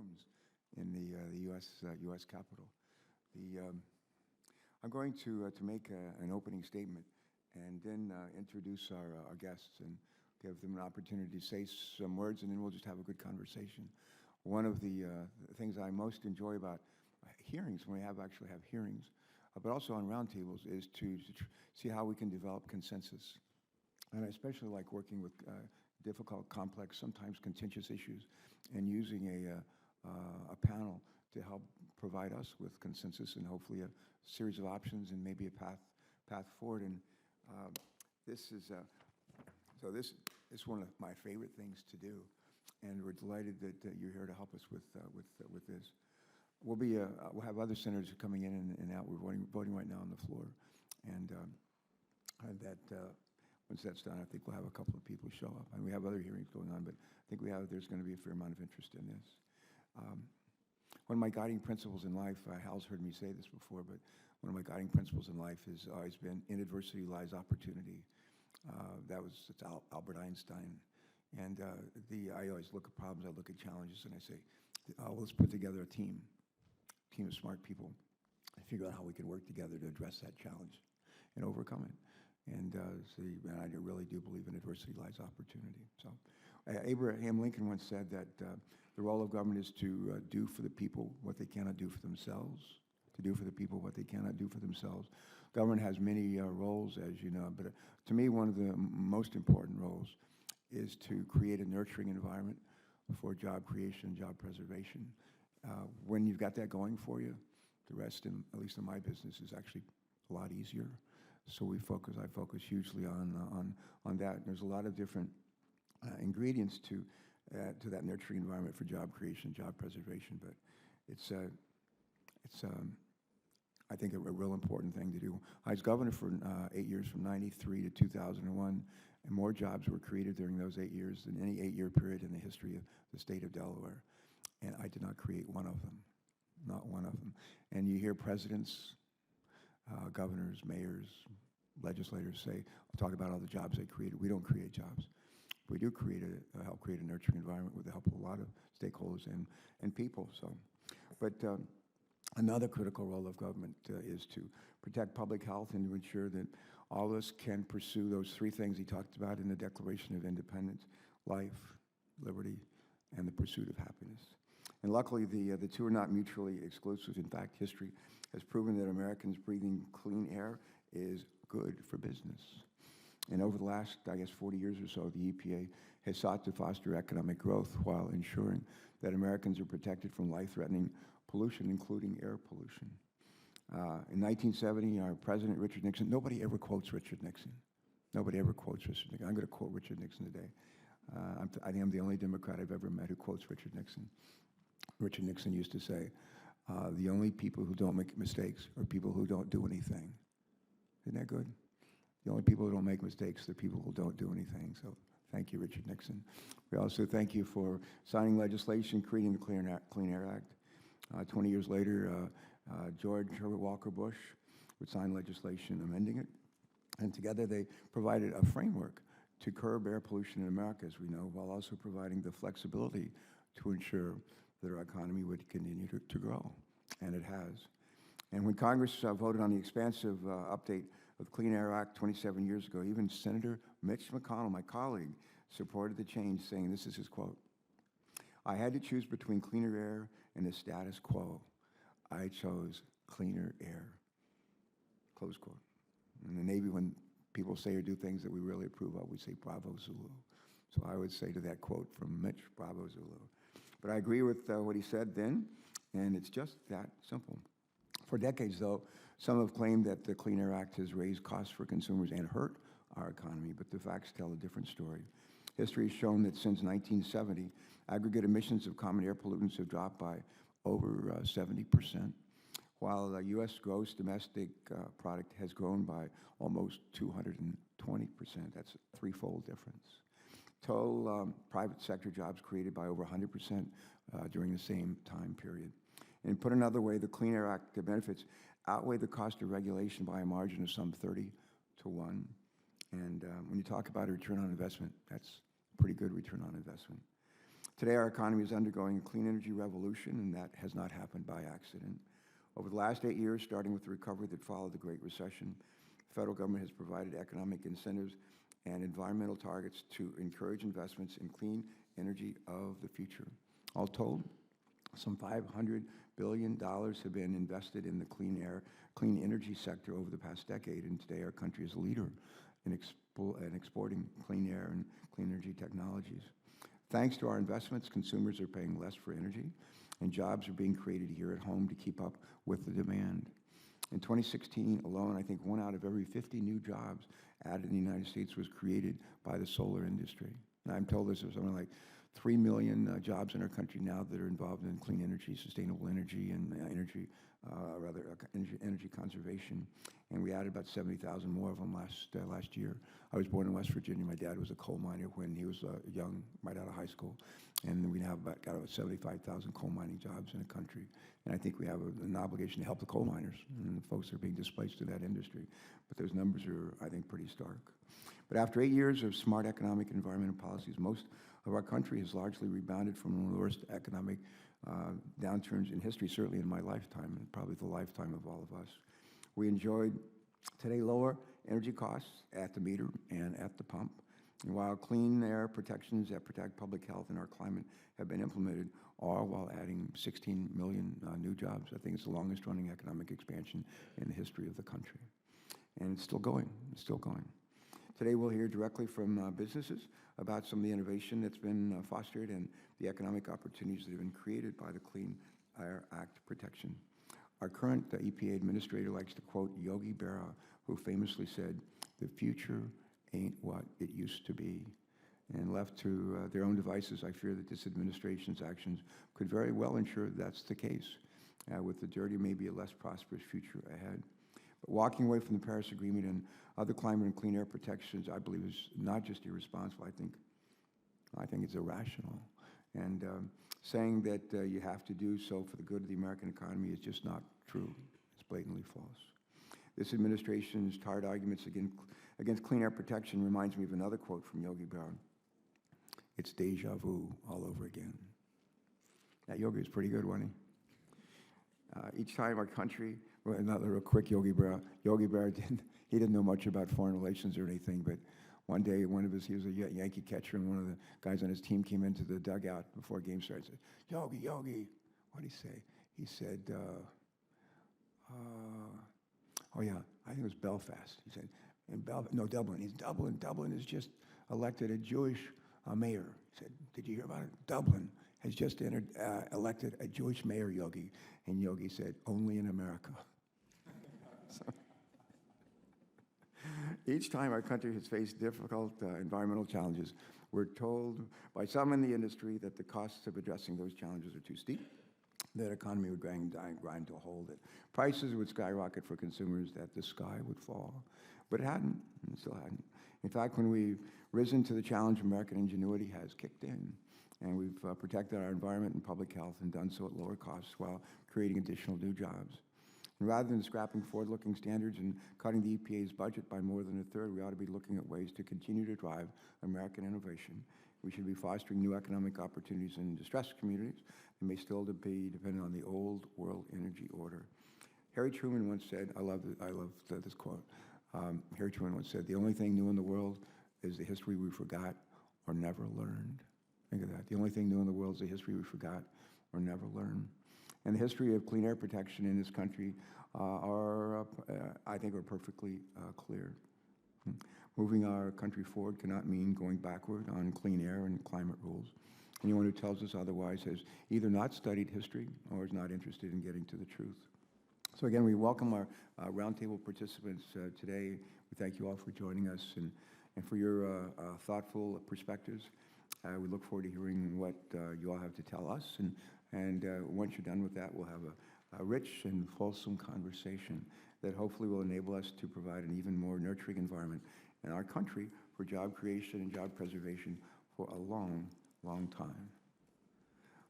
rooms in the U.S. Capitol. I'm going to make an opening statement and then introduce our guests and give them an opportunity to say some words, and then we'll just have a good conversation. One of the things I most enjoy about hearings, when we actually have hearings, but also on roundtables, is to see how we can develop consensus. And I especially like working with difficult, complex, sometimes contentious issues, and using a panel to help provide us with consensus and hopefully a series of options and maybe a path forward. And this is one of my favorite things to do, and we're delighted that you're here to help us with this. We'll have other senators coming in and out. We're voting right now on the floor, and once that's done, I think we'll have a couple of people show up. And we have other hearings going on, but I think there's going to be a fair amount of interest in this. One of my guiding principles in life, Hal's heard me say this before, but one of my guiding principles in life has always been, in adversity lies opportunity. It's Albert Einstein. And I always look at problems, I look at challenges, and I say, let's put together a team of smart people and figure out how we can work together to address that challenge and overcome it. And I really do believe in adversity lies opportunity. So Abraham Lincoln once said that the role of government is to do for the people what they cannot do for themselves, to do for the people what they cannot do for themselves. Government has many roles, as you know, but to me, one of the most important roles is to create a nurturing environment for job creation, job preservation. When you've got that going for you, the rest, at least in my business, is actually a lot easier. So I focus hugely on that. There's a lot of different ingredients to that nurturing environment for job creation, job preservation. But it's I think a real important thing to do. I was governor for 8 years, from '93 to 2001, and more jobs were created during those 8 years than any 8-year period in the history of the state of Delaware. And I did not create one of them, not one of them. And you hear presidents, governors, mayors, legislators talk about all the jobs they created. We don't create jobs. We do help create a nurturing environment with the help of a lot of stakeholders and people. But another critical role of government is to protect public health and to ensure that all of us can pursue those three things he talked about in the Declaration of Independence: life, liberty, and the pursuit of happiness. And luckily, the two are not mutually exclusive. In fact, history has proven that Americans breathing clean air is good for business. And over the last, 40 years or so, the EPA has sought to foster economic growth while ensuring that Americans are protected from life-threatening pollution, including air pollution. In 1970, our President, Richard Nixon, nobody ever quotes Richard Nixon. Nobody ever quotes Richard Nixon. I'm going to quote Richard Nixon today. I think I'm the only Democrat I've ever met who quotes Richard Nixon. Richard Nixon used to say, the only people who don't make mistakes are people who don't do anything. Isn't that good? The only people who don't make mistakes are people who don't do anything. So thank you, Richard Nixon. We also thank you for signing legislation creating the Clean Air Act. 20 years later, George Herbert Walker Bush would sign legislation amending it. And together they provided a framework to curb air pollution in America, as we know, while also providing the flexibility to ensure that our economy would continue to grow. And it has. And when Congress voted on the expansive update of the Clean Air Act 27 years ago, even Senator Mitch McConnell, my colleague, supported the change, saying, this is his quote: "I had to choose between cleaner air and the status quo. I chose cleaner air." Close quote. In the Navy, when people say or do things that we really approve of, we say, bravo, Zulu. So I would say to that quote from Mitch, bravo, Zulu. But I agree with what he said then, and it's just that simple. For decades, though, some have claimed that the Clean Air Act has raised costs for consumers and hurt our economy, but the facts tell a different story. History has shown that since 1970, aggregate emissions of common air pollutants have dropped by over 70%, while the U.S. gross domestic product has grown by almost 220%. That's a threefold difference. Total private sector jobs created by over 100% during the same time period. And put another way, the Clean Air Act benefits outweigh the cost of regulation by a margin of some 30 to 1. And when you talk about a return on investment, that's a pretty good return on investment. Today, our economy is undergoing a clean energy revolution, and that has not happened by accident. Over the last 8 years, starting with the recovery that followed the Great Recession, the federal government has provided economic incentives and environmental targets to encourage investments in clean energy of the future. All told, some $500 billion have been invested in the clean energy sector over the past decade, and today our country is a leader in exporting clean air and clean energy technologies. Thanks to our investments, consumers are paying less for energy, and jobs are being created here at home to keep up with the demand. In 2016 alone, I think 1 out of every 50 new jobs added in the United States was created by the solar industry. And I'm told there's something like 3 million jobs in our country now that are involved in clean energy, sustainable energy, and energy conservation. And we added about 70,000 more of them last year. I was born in West Virginia. My dad was a coal miner when he was young, right out of high school. And we now got about 75,000 coal mining jobs in the country. And I think we have an obligation to help the coal miners and the folks that are being displaced in that industry. But those numbers are, I think, pretty stark. But after 8 years of smart economic and environmental policies, most of our country has largely rebounded from one of the worst economic downturns in history, certainly in my lifetime, and probably the lifetime of all of us. We enjoyed today lower energy costs at the meter and at the pump. And while clean air protections that protect public health and our climate have been implemented, all while adding 16 million new jobs. I think it's the longest running economic expansion in the history of the country. And it's still going, it's still going. Today we'll hear directly from businesses about some of the innovation that's been fostered and the economic opportunities that have been created by the Clean Air Act protection. Our current EPA administrator likes to quote Yogi Berra, who famously said, "The future ain't what it used to be." And left to their own devices, I fear that this administration's actions could very well ensure that's the case, with the dirty, maybe a less prosperous future ahead. But walking away from the Paris Agreement and other climate and clean air protections, I believe, is not just irresponsible. I think it's irrational. And saying that you have to do so for the good of the American economy is just not true. It's blatantly false. This administration's tired arguments against clean air protection reminds me of another quote from Yogi Berra. It's deja vu all over again. That Yogi is pretty good, wasn't he? Each time our country, well, another real quick Yogi Berra didn't know much about foreign relations or anything, but one day, he was a Yankee catcher, and one of the guys on his team came into the dugout before a game started and said, Yogi, what'd he say? He said, oh yeah, I think it was Belfast. He said, Dublin. Dublin has just elected a Jewish mayor. He said, did you hear about it? Dublin has just elected a Jewish mayor, Yogi. And Yogi said, only in America. So, each time our country has faced difficult environmental challenges, we're told by some in the industry that the costs of addressing those challenges are too steep, that economy would grind to a halt, that prices would skyrocket for consumers, that the sky would fall. But it hadn't, and it still hadn't. In fact, when we've risen to the challenge, American ingenuity has kicked in, and we've protected our environment and public health and done so at lower costs while creating additional new jobs. And rather than scrapping forward-looking standards and cutting the EPA's budget by more than a third, we ought to be looking at ways to continue to drive American innovation. We should be fostering new economic opportunities in distressed communities that may still be dependent on the old world energy order. Harry Truman once said, I love this quote, Harry Truman once said, "The only thing new in the world is the history we forgot or never learned." Think of that. The only thing new in the world is the history we forgot or never learned. And the history of clean air protection in this country I think, are perfectly clear. Moving our country forward cannot mean going backward on clean air and climate rules. Anyone who tells us otherwise has either not studied history or is not interested in getting to the truth. So again, we welcome our roundtable participants today. We thank you all for joining us and for your thoughtful perspectives. We look forward to hearing what you all have to tell us. And once you're done with that, we'll have a rich and fulsome conversation that hopefully will enable us to provide an even more nurturing environment in our country for job creation and job preservation for a long, long time.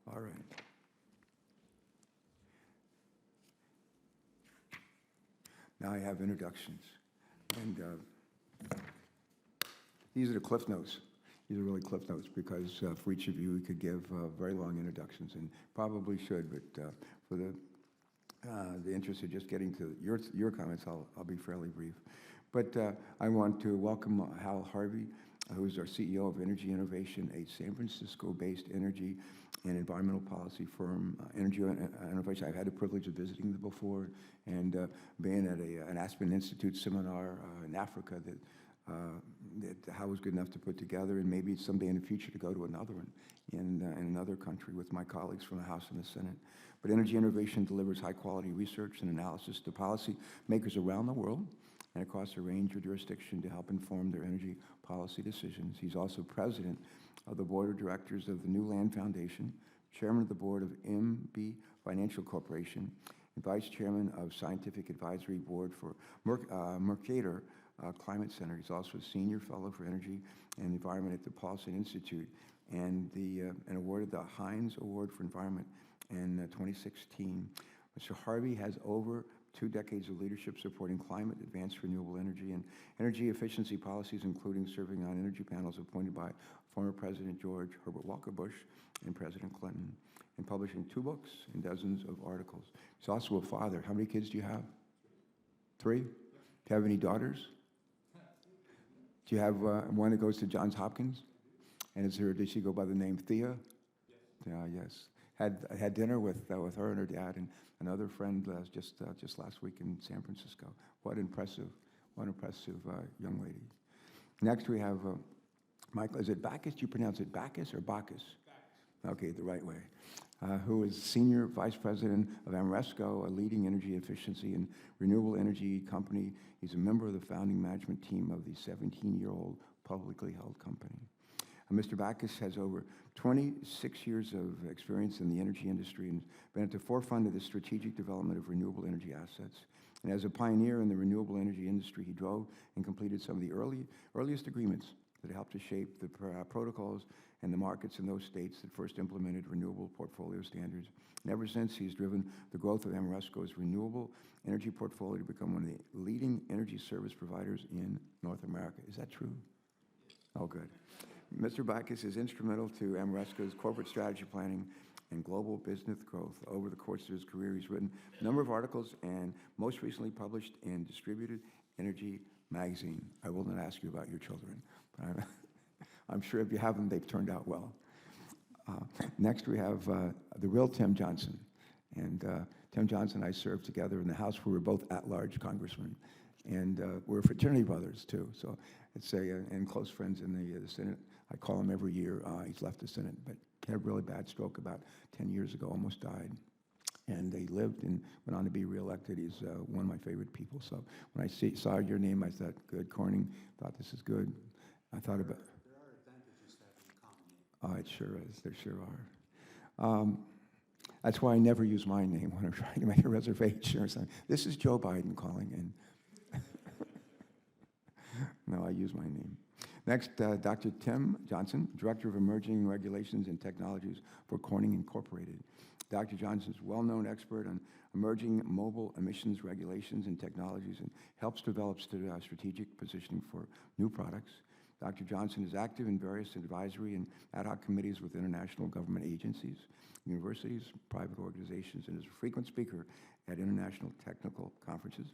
All right. Now I have introductions. And these are the cliff notes. these are really cliff notes because for each of you, we could give very long introductions and probably should, but for the interest of just getting to your comments, I'll be fairly brief. But I want to welcome Hal Harvey, who is our CEO of Energy Innovation, a San Francisco-based energy and environmental policy firm. Energy Innovation, I've had the privilege of visiting them before and being at an Aspen Institute seminar in Africa that Hal was good enough to put together, and maybe someday in the future to go to another one in another country with my colleagues from the House and the Senate. But Energy Innovation delivers high-quality research and analysis to policy makers around the world and across a range of jurisdictions to help inform their energy policy decisions. He's also president of the board of directors of the New Land Foundation, chairman of the board of MB Financial Corporation, and vice chairman of Scientific Advisory Board for Mercator Climate Center. He's also a senior fellow for energy and environment at the Paulson Institute, and awarded the Heinz Award for Environment in 2016. Mr. Harvey has over 2 decades of leadership supporting climate, advanced renewable energy, and energy efficiency policies, including serving on energy panels appointed by former President George Herbert Walker Bush and President Clinton, and publishing 2 books and dozens of articles. He's also a father. How many kids do you have? 3? Do you have any daughters? Do you have one that goes to Johns Hopkins? And did she go by the name Thea? Yes. Had dinner with her and her dad and another friend just last week in San Francisco. What impressive young lady. Next we have Michael. Is it Backus? Do you pronounce it Backus or Bacchus? Okay, the right way. Who is Senior Vice President of Ameresco, a leading energy efficiency and renewable energy company. He's a member of the founding management team of the 17-year-old publicly held company. Mr. Backus has over 26 years of experience in the energy industry and been at the forefront of the strategic development of renewable energy assets. And as a pioneer in the renewable energy industry, he drove and completed some of the earliest agreements that helped to shape the protocols and the markets in those states that first implemented renewable portfolio standards. And ever since, he's driven the growth of Ameresco's renewable energy portfolio to become one of the leading energy service providers in North America. Is that true? Oh, good. Mr. Backus is instrumental to Ameresco's corporate strategy planning and global business growth. Over the course of his career, he's written a number of articles and most recently published in Distributed Energy magazine. I will not ask you about your children, but I'm sure if you have them, they've turned out well. Next, we have the real Tim Johnson. And Tim Johnson and I served together in the House. We were both at-large congressmen. And we're fraternity brothers, too. So it's and close friends in the Senate. I call him every year. He's left the Senate, but he had a really bad stroke about 10 years ago, almost died. And he lived and went on to be reelected. He's one of my favorite people. So when I saw your name, I thought, good, Corning. Thought this is good. I thought about... There are advantages to having a common name. Oh, it sure is. There sure are. That's why I never use my name when I'm trying to make a reservation or something. This is Joe Biden calling in. No, I use my name. Next, Dr. Tim Johnson, Director of Emerging Regulations and Technologies for Corning Incorporated. Dr. Johnson is a well-known expert on emerging mobile emissions regulations and technologies and helps develop strategic positioning for new products. Dr. Johnson is active in various advisory and ad hoc committees with international government agencies, universities, private organizations, and is a frequent speaker at international technical conferences.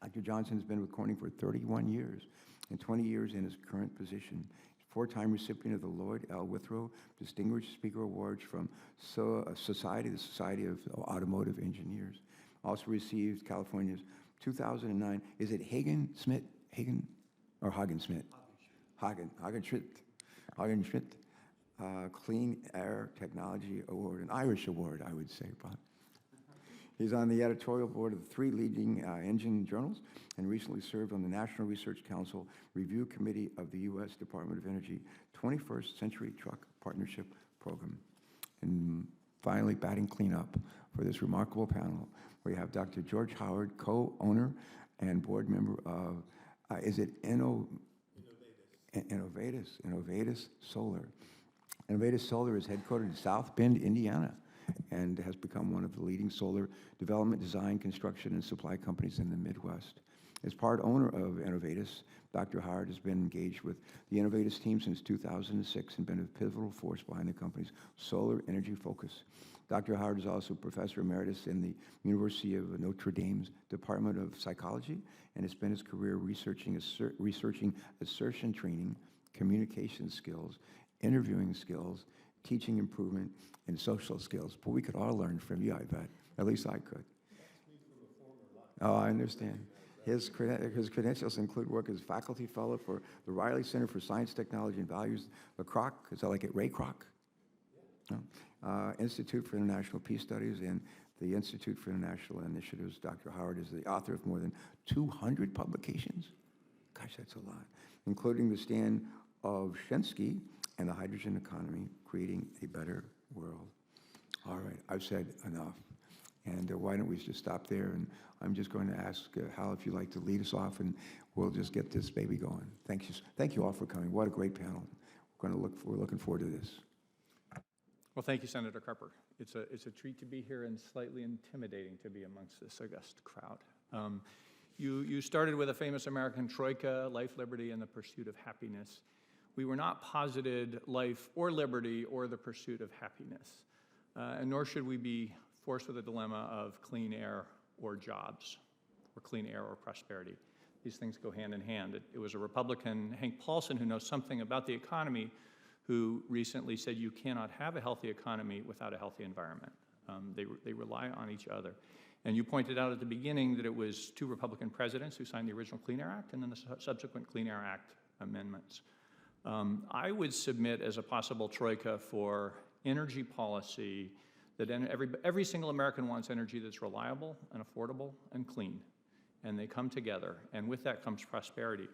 Dr. Johnson has been with Corning for 31 years and 20 years in his current position. He's a 4-time recipient of the Lloyd L. Withrow Distinguished Speaker Awards from the Society of Automotive Engineers. Also received California's 2009, is it Hagen-Schmidt Clean Air Technology Award, an Irish award, I would say, Bob. He's on the editorial board of 3 leading engine journals and recently served on the National Research Council Review Committee of the U.S. Department of Energy 21st Century Truck Partnership Program. And finally, batting cleanup for this remarkable panel, where you have Dr. George Howard, co-owner and board member of, is it Innovatus Solar. Innovatus Solar is headquartered in South Bend, Indiana, and has become one of the leading solar development, design, construction, and supply companies in the Midwest. As part owner of Innovatus, Dr. Howard has been engaged with the Innovatus team since 2006 and been a pivotal force behind the company's solar energy focus. Dr. Howard is also Professor Emeritus in the University of Notre Dame's Department of Psychology and has spent his career researching assertion training, communication skills, interviewing skills, teaching improvement, and social skills. But we could all learn from you, I bet. At least I could. Oh, I understand. His credentials include work as faculty fellow for the Riley Center for Science, Technology, and Values, the Kroc, is that like it, Ray Kroc? No. Institute for International Peace Studies and the Institute for International Initiatives. Dr. Howard is the author of more than 200 publications. Gosh, that's a lot. Including The Stand of Shensky and the Hydrogen Economy, Creating a Better World. All right, I've said enough. And why don't we just stop there? And I'm just going to ask Hal if you'd like to lead us off, and we'll just get this baby going. Thank you all for coming. What a great panel. We're looking forward to this. Well, thank you, Senator Carper. It's a treat to be here and slightly intimidating to be amongst this august crowd. You started with a famous American troika, life, liberty, and the pursuit of happiness. We were not posited life or liberty or the pursuit of happiness, and nor should we be forced with a dilemma of clean air or jobs, or clean air or prosperity. These things go hand in hand. It was a Republican, Hank Paulson, who knows something about the economy, who recently said you cannot have a healthy economy without a healthy environment. They rely on each other. And you pointed out at the beginning that it was 2 Republican presidents who signed the original Clean Air Act and then the subsequent Clean Air Act amendments. I would submit as a possible troika for energy policy that every single American wants energy that's reliable and affordable and clean, and they come together, and with that comes prosperity.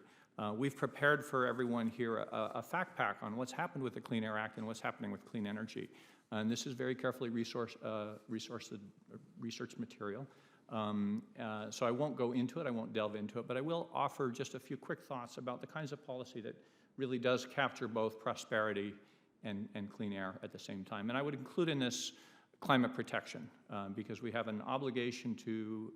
We've prepared for everyone here a fact pack on what's happened with the Clean Air Act and what's happening with clean energy, and this is very carefully researched material. So I won't go into it, I won't delve into it, but I will offer just a few quick thoughts about the kinds of policy that really does capture both prosperity and clean air at the same time. And I would include in this climate protection, because we have an obligation to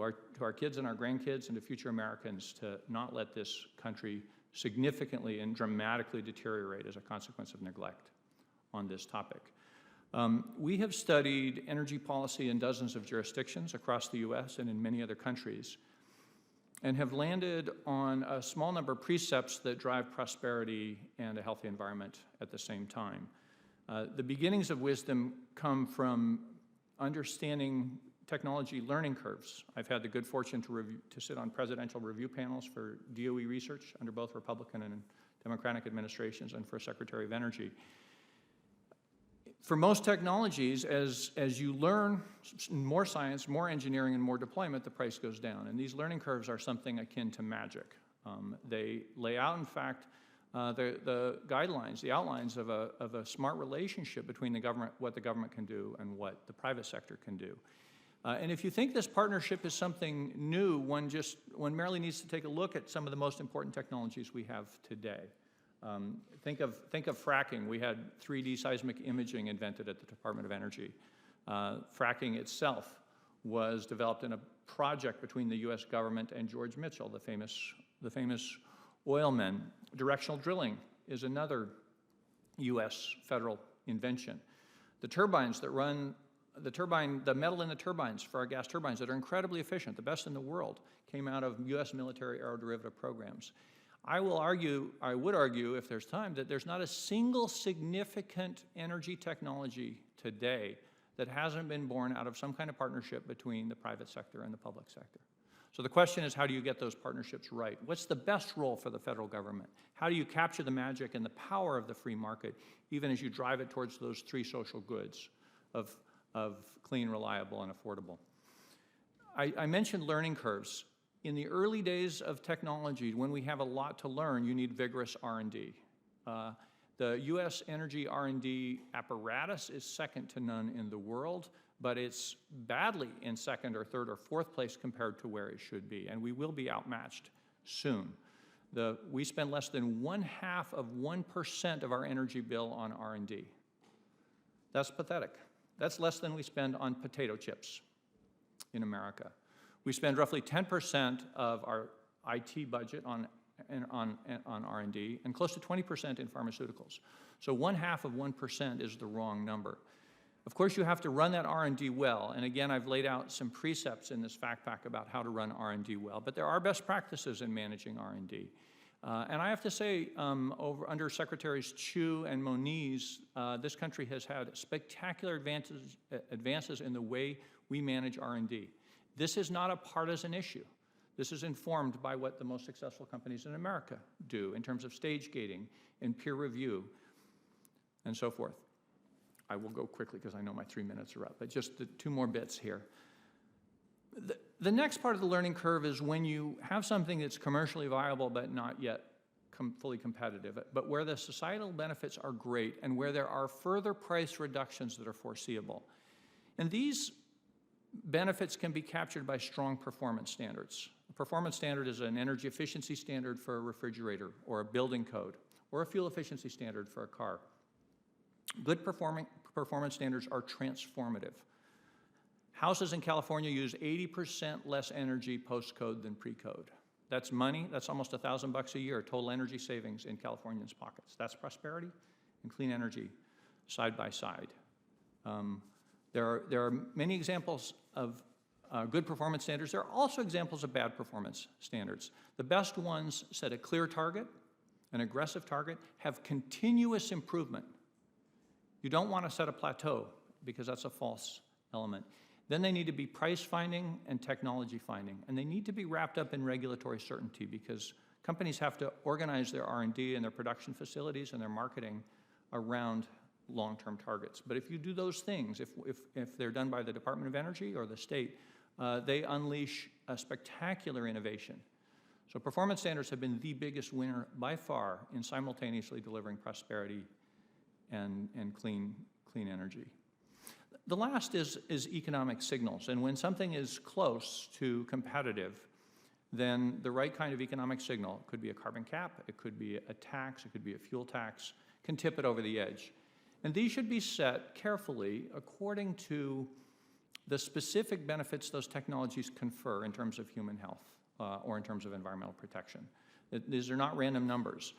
our kids and our grandkids and to future Americans to not let this country significantly and dramatically deteriorate as a consequence of neglect on this topic. We have studied energy policy in dozens of jurisdictions across the U.S. and in many other countries, and have landed on a small number of precepts that drive prosperity and a healthy environment at the same time. The beginnings of wisdom come from understanding technology learning curves. I've had the good fortune to sit on presidential review panels for DOE research under both Republican and Democratic administrations and for Secretary of Energy. For most technologies, as you learn more science, more engineering, and more deployment, the price goes down. And these learning curves are something akin to magic. They lay out, in fact, the guidelines, the outlines of a smart relationship between the government, what the government can do, and what the private sector can do. And if you think this partnership is something new, one merely needs to take a look at some of the most important technologies we have today. Think of fracking. We had 3D seismic imaging invented at the Department of Energy. Fracking itself was developed in a project between the U.S. government and George Mitchell, the famous oilman. Directional drilling is another U.S. federal invention. The turbines that run the metal in the turbines for our gas turbines that are incredibly efficient, the best in the world, came out of U.S. military aeroderivative programs. I would argue, if there's time, that there's not a single significant energy technology today that hasn't been born out of some kind of partnership between the private sector and the public sector. So the question is, how do you get those partnerships right? What's the best role for the federal government? How do you capture the magic and the power of the free market, even as you drive it towards those 3 social goods of clean, reliable, and affordable? I mentioned learning curves. In the early days of technology, when we have a lot to learn, you need vigorous R&D. The U.S. energy R&D apparatus is second to none in the world, but it's badly in second or third or fourth place compared to where it should be, and we will be outmatched soon. We spend less than 0.5% of our energy bill on R&D. That's pathetic. That's less than we spend on potato chips in America. We spend roughly 10% of our IT budget on R&D and close to 20% in pharmaceuticals. So 1/2 is the wrong number. Of course, you have to run that R&D well, and again, I've laid out some precepts in this fact pack about how to run R&D well, but there are best practices in managing R&D. And I have to say, under Secretaries Chu and Moniz, this country has had spectacular advances in the way we manage R&D. This is not a partisan issue. This is informed by what the most successful companies in America do in terms of stage gating and peer review and so forth. I will go quickly because I know my 3 minutes are up, but just the 2 more bits here. The next part of the learning curve is when you have something that's commercially viable but not yet fully competitive, but where the societal benefits are great and where there are further price reductions that are foreseeable. And these benefits can be captured by strong performance standards. A performance standard is an energy efficiency standard for a refrigerator or a building code or a fuel efficiency standard for a car. Good performance standards are transformative. Houses in California use 80% less energy post-code than pre-code. That's money. That's almost $1,000 a year, total energy savings in Californians' pockets. That's prosperity and clean energy side by side. There are many examples of good performance standards. There are also examples of bad performance standards. The best ones set a clear target, an aggressive target, have continuous improvement. You don't want to set a plateau because that's a false element. Then they need to be price finding and technology finding, and they need to be wrapped up in regulatory certainty because companies have to organize their R&D and their production facilities and their marketing around long-term targets. But if you do those things, if they're done by the Department of Energy or the state, they unleash a spectacular innovation. So performance standards have been the biggest winner by far in simultaneously delivering prosperity and clean energy. The last is economic signals, and when something is close to competitive, then the right kind of economic signal, it could be a carbon cap, it could be a tax, it could be a fuel tax, can tip it over the edge. And these should be set carefully according to the specific benefits those technologies confer in terms of human health or in terms of environmental protection. These are not random numbers.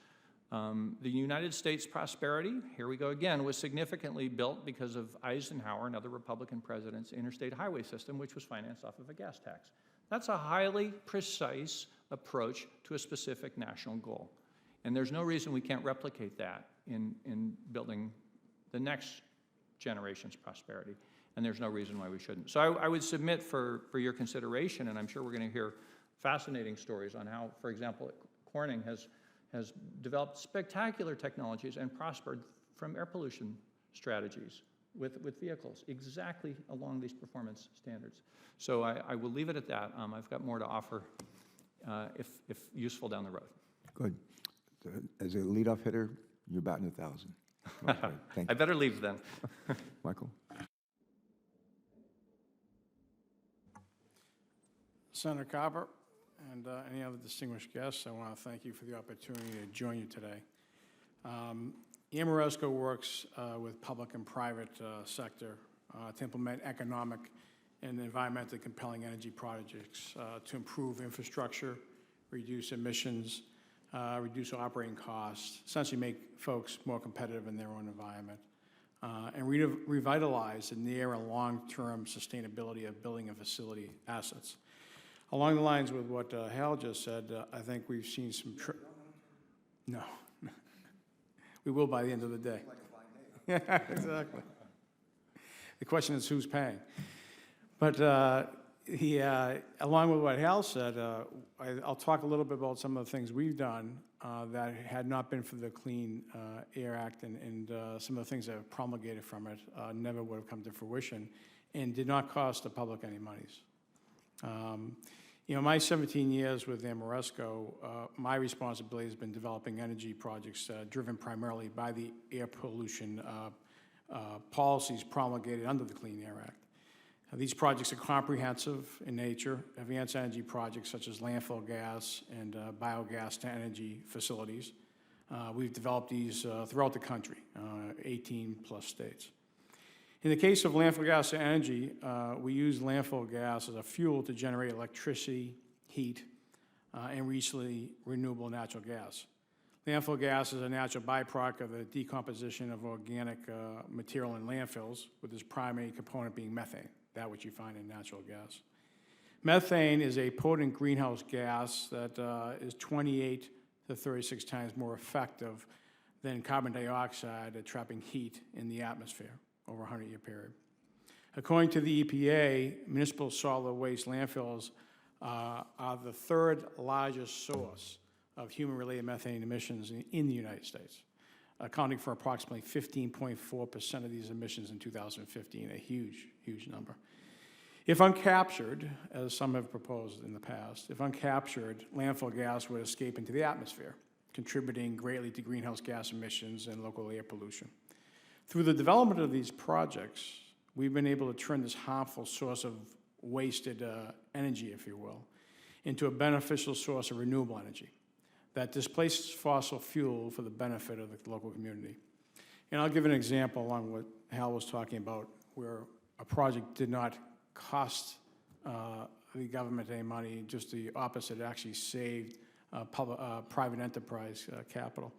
The United States prosperity, here we go again, was significantly built because of Eisenhower and other Republican presidents' interstate highway system, which was financed off of a gas tax. That's a highly precise approach to a specific national goal. And there's no reason we can't replicate that in building the next generation's prosperity. And there's no reason why we shouldn't. So I would submit for your consideration, and I'm sure we're going to hear fascinating stories on how, for example, Corning has developed spectacular technologies and prospered from air pollution strategies with vehicles exactly along these performance standards. So I will leave it at that. I've got more to offer if useful down the road. Good. As a leadoff hitter, you're batting 1,000. Thank you. I better leave then. Michael? Senator Carver and any other distinguished guests, I want to thank you for the opportunity to join you today. Amoresco works with public and private sector to implement economic and environmentally compelling energy projects to improve infrastructure, reduce emissions, reduce operating costs, essentially make folks more competitive in their own environment, and revitalize the near and long-term sustainability of building and facility assets. Along the lines with what Hal just said, I think we've seen some... No. We will by the end of the day. Yeah, exactly. The question is who's paying. But along with what Hal said, I'll talk a little bit about some of the things we've done that had not been for the Clean Air Act and some of the things that have promulgated from it never would have come to fruition and did not cost the public any monies. My 17 years with Amoresco, my responsibility has been developing energy projects driven primarily by the air pollution policies promulgated under the Clean Air Act. These projects are comprehensive in nature, advanced energy projects such as landfill gas and biogas to energy facilities. We've developed these throughout the country, 18 plus states. In the case of landfill gas energy, we use landfill gas as a fuel to generate electricity, heat, and recently renewable natural gas. Landfill gas is a natural byproduct of the decomposition of organic material in landfills, with its primary component being methane, that which you find in natural gas. Methane is a potent greenhouse gas that is 28 to 36 times more effective than carbon dioxide at trapping heat in the atmosphere over a 100-year period. According to the EPA, municipal solid waste landfills are the third largest source of human-related methane emissions in the United States, accounting for approximately 15.4% of these emissions in 2015, a huge, huge number. If uncaptured, as some have proposed in the past, if uncaptured, landfill gas would escape into the atmosphere, contributing greatly to greenhouse gas emissions and local air pollution. Through the development of these projects, we've been able to turn this harmful source of wasted energy, if you will, into a beneficial source of renewable energy that displaces fossil fuel for the benefit of the local community. And I'll give an example along what Hal was talking about, where a project did not cost the government any money, just the opposite, it actually saved private enterprise capital.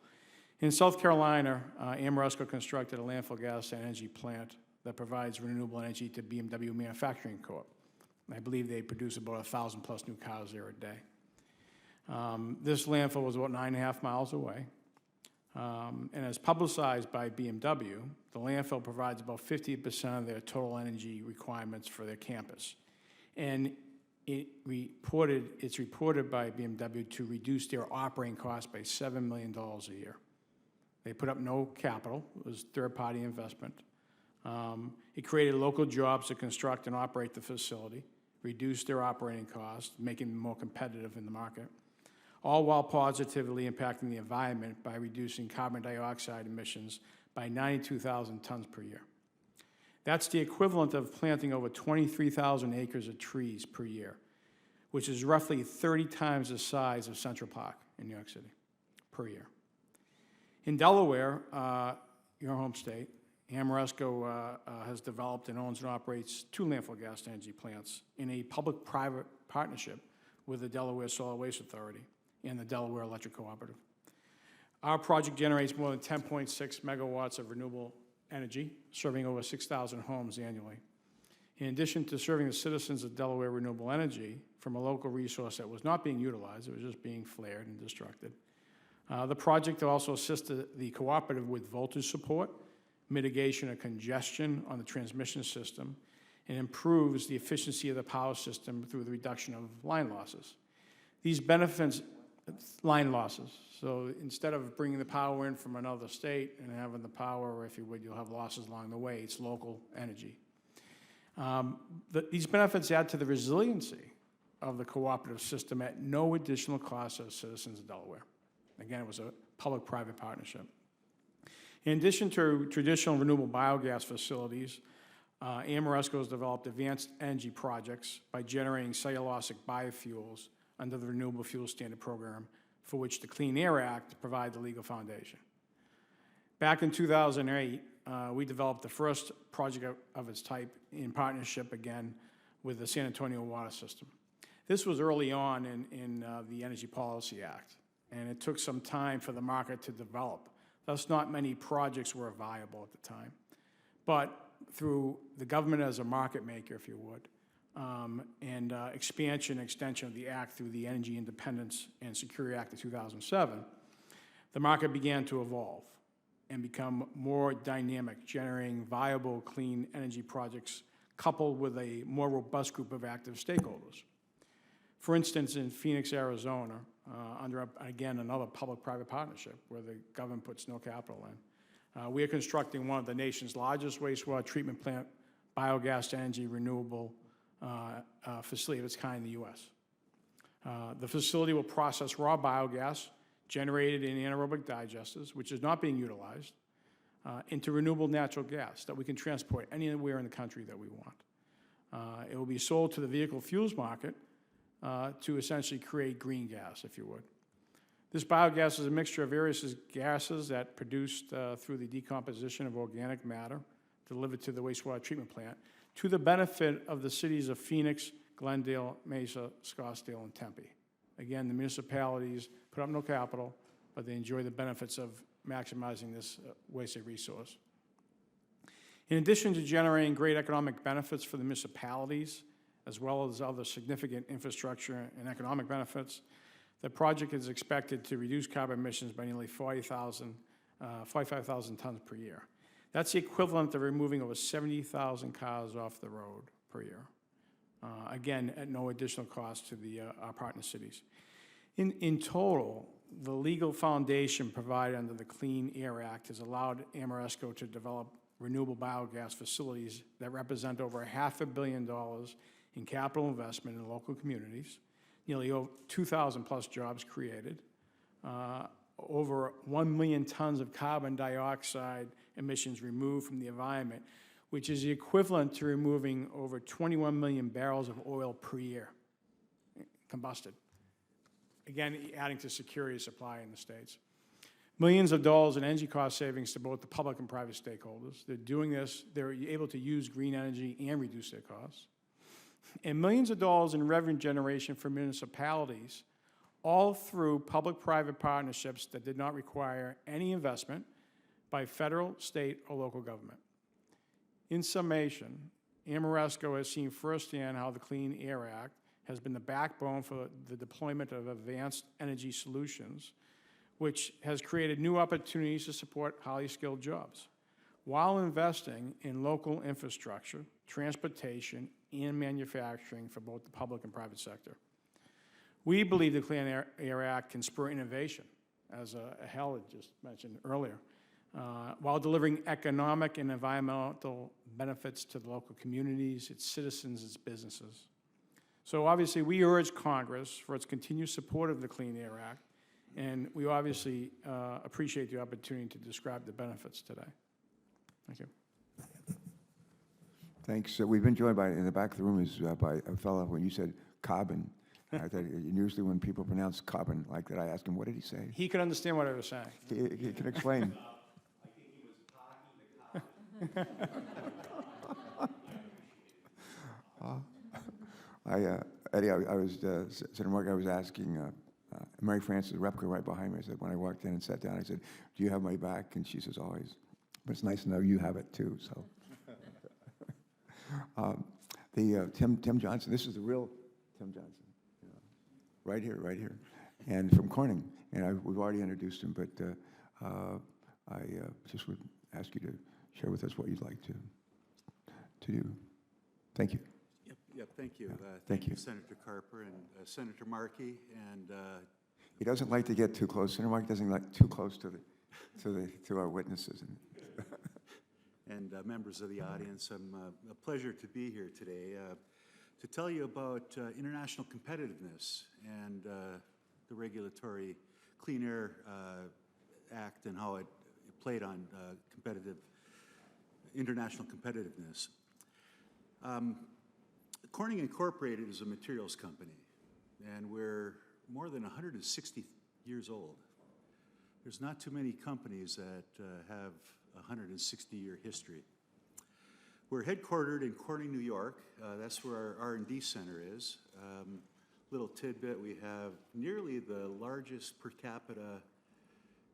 In South Carolina, Ameresco constructed a landfill gas energy plant that provides renewable energy to BMW Manufacturing Corp. I believe they produce about 1,000 plus new cars there a day. This landfill was about 9.5 miles away. And as publicized by BMW, the landfill provides about 50% of their total energy requirements for their campus. And it's reported by BMW to reduce their operating costs by $7 million a year. They put up no capital. It was third-party investment. It created local jobs to construct and operate the facility, reduced their operating costs, making them more competitive in the market, all while positively impacting the environment by reducing carbon dioxide emissions by 92,000 tons per year. That's the equivalent of planting over 23,000 acres of trees per year, which is roughly 30 times the size of Central Park in New York City per year. In Delaware, your home state, Ameresco has developed and owns and operates 2 landfill gas energy plants in a public-private partnership with the Delaware Solid Waste Authority and the Delaware Electric Cooperative. Our project generates more than 10.6 megawatts of renewable energy, serving over 6,000 homes annually. In addition to serving the citizens of Delaware renewable energy from a local resource that was not being utilized, it was just being flared and destructed. The project also assists the cooperative with voltage support, mitigation of congestion on the transmission system, and improves the efficiency of the power system through the reduction of line losses. These benefits, line losses. So instead of bringing the power in from another state and having the power, or if you would, you'll have losses along the way. It's local energy. These benefits add to the resiliency of the cooperative system at no additional cost to the citizens of Delaware. Again, it was a public-private partnership. In addition to traditional renewable biogas facilities, Ameresco has developed advanced energy projects by generating cellulosic biofuels under the Renewable Fuel Standard Program, for which the Clean Air Act provides the legal foundation. Back in 2008, we developed the first project of its type in partnership, again, with the San Antonio Water System. This was early on in the Energy Policy Act, and it took some time for the market to develop. Thus, not many projects were viable at the time. But through the government as a market maker, if you would, and expansion and extension of the Act through the Energy Independence and Security Act of 2007, the market began to evolve and become more dynamic, generating viable clean energy projects coupled with a more robust group of active stakeholders. For instance, in Phoenix, Arizona, under, again, another public-private partnership where the government puts no capital in, we are constructing one of the nation's largest wastewater treatment plant biogas energy renewable facility of its kind in the U.S. The facility will process raw biogas generated in anaerobic digesters, which is not being utilized, into renewable natural gas that we can transport anywhere in the country that we want. It will be sold to the vehicle fuels market to essentially create green gas, if you would. This biogas is a mixture of various gases that produced through the decomposition of organic matter delivered to the wastewater treatment plant to the benefit of the cities of Phoenix, Glendale, Mesa, Scottsdale, and Tempe. Again, the municipalities put up no capital, but they enjoy the benefits of maximizing this wasted resource. In addition to generating great economic benefits for the municipalities, as well as other significant infrastructure and economic benefits, the project is expected to reduce carbon emissions by nearly 45,000 tons per year. That's the equivalent of removing over 70,000 cars off the road per year. Again, at no additional cost to our partner cities. In total, the legal foundation provided under the Clean Air Act has allowed Ameresco to develop renewable biogas facilities that represent over $500 million in capital investment in local communities, nearly 2,000 plus jobs created, over 1 million tons of carbon dioxide emissions removed from the environment, which is the equivalent to removing over 21 million barrels of oil per year, combusted. Again, adding to security of supply in the states. Millions of dollars in energy cost savings to both the public and private stakeholders. They're doing this, they're able to use green energy and reduce their costs. And millions of dollars in revenue generation for municipalities, all through public-private partnerships that did not require any investment by federal, state, or local government. In summation, Ameresco has seen firsthand how the Clean Air Act has been the backbone for the deployment of advanced energy solutions, which has created new opportunities to support highly skilled jobs, while investing in local infrastructure, transportation, and manufacturing for both the public and private sector. We believe the Clean Air Act can spur innovation, as Hal had just mentioned earlier, while delivering economic and environmental benefits to the local communities, its citizens, its businesses. So obviously, we urge Congress for its continued support of the Clean Air Act, and we obviously appreciate the opportunity to describe the benefits today. Thank you. Thanks. We've been joined by, in the back of the room is by a fellow, when you said carbon, I thought usually when people pronounce carbon like that, I ask him, what did he say? He could understand what I was saying. He can explain. I think he was talking the Eddie, I was, Senator Mark, I was asking Mary Frances Repka right behind me. I said, when I walked in and sat down, I said, do you have my back? And she says, always. But it's nice to know you have it too, so. Tim Johnson, this is the real Tim Johnson. Right here, right here. And from Corning. And we've already introduced him, but I just would ask you to share with us what you'd like to do. Thank you. Yep, thank you. Thank you. Senator Carper and Senator Markey. And he doesn't like to get too close. Senator Markey doesn't like too close to our witnesses. And members of the audience, a pleasure to be here today to tell you about international competitiveness and the regulatory Clean Air Act and how it played on international competitiveness. Corning Incorporated is a materials company, and we're more than 160 years old. There's not too many companies that have a 160-year history. We're headquartered in Corning, New York. That's where our R&D center is. Little tidbit, we have nearly the largest per capita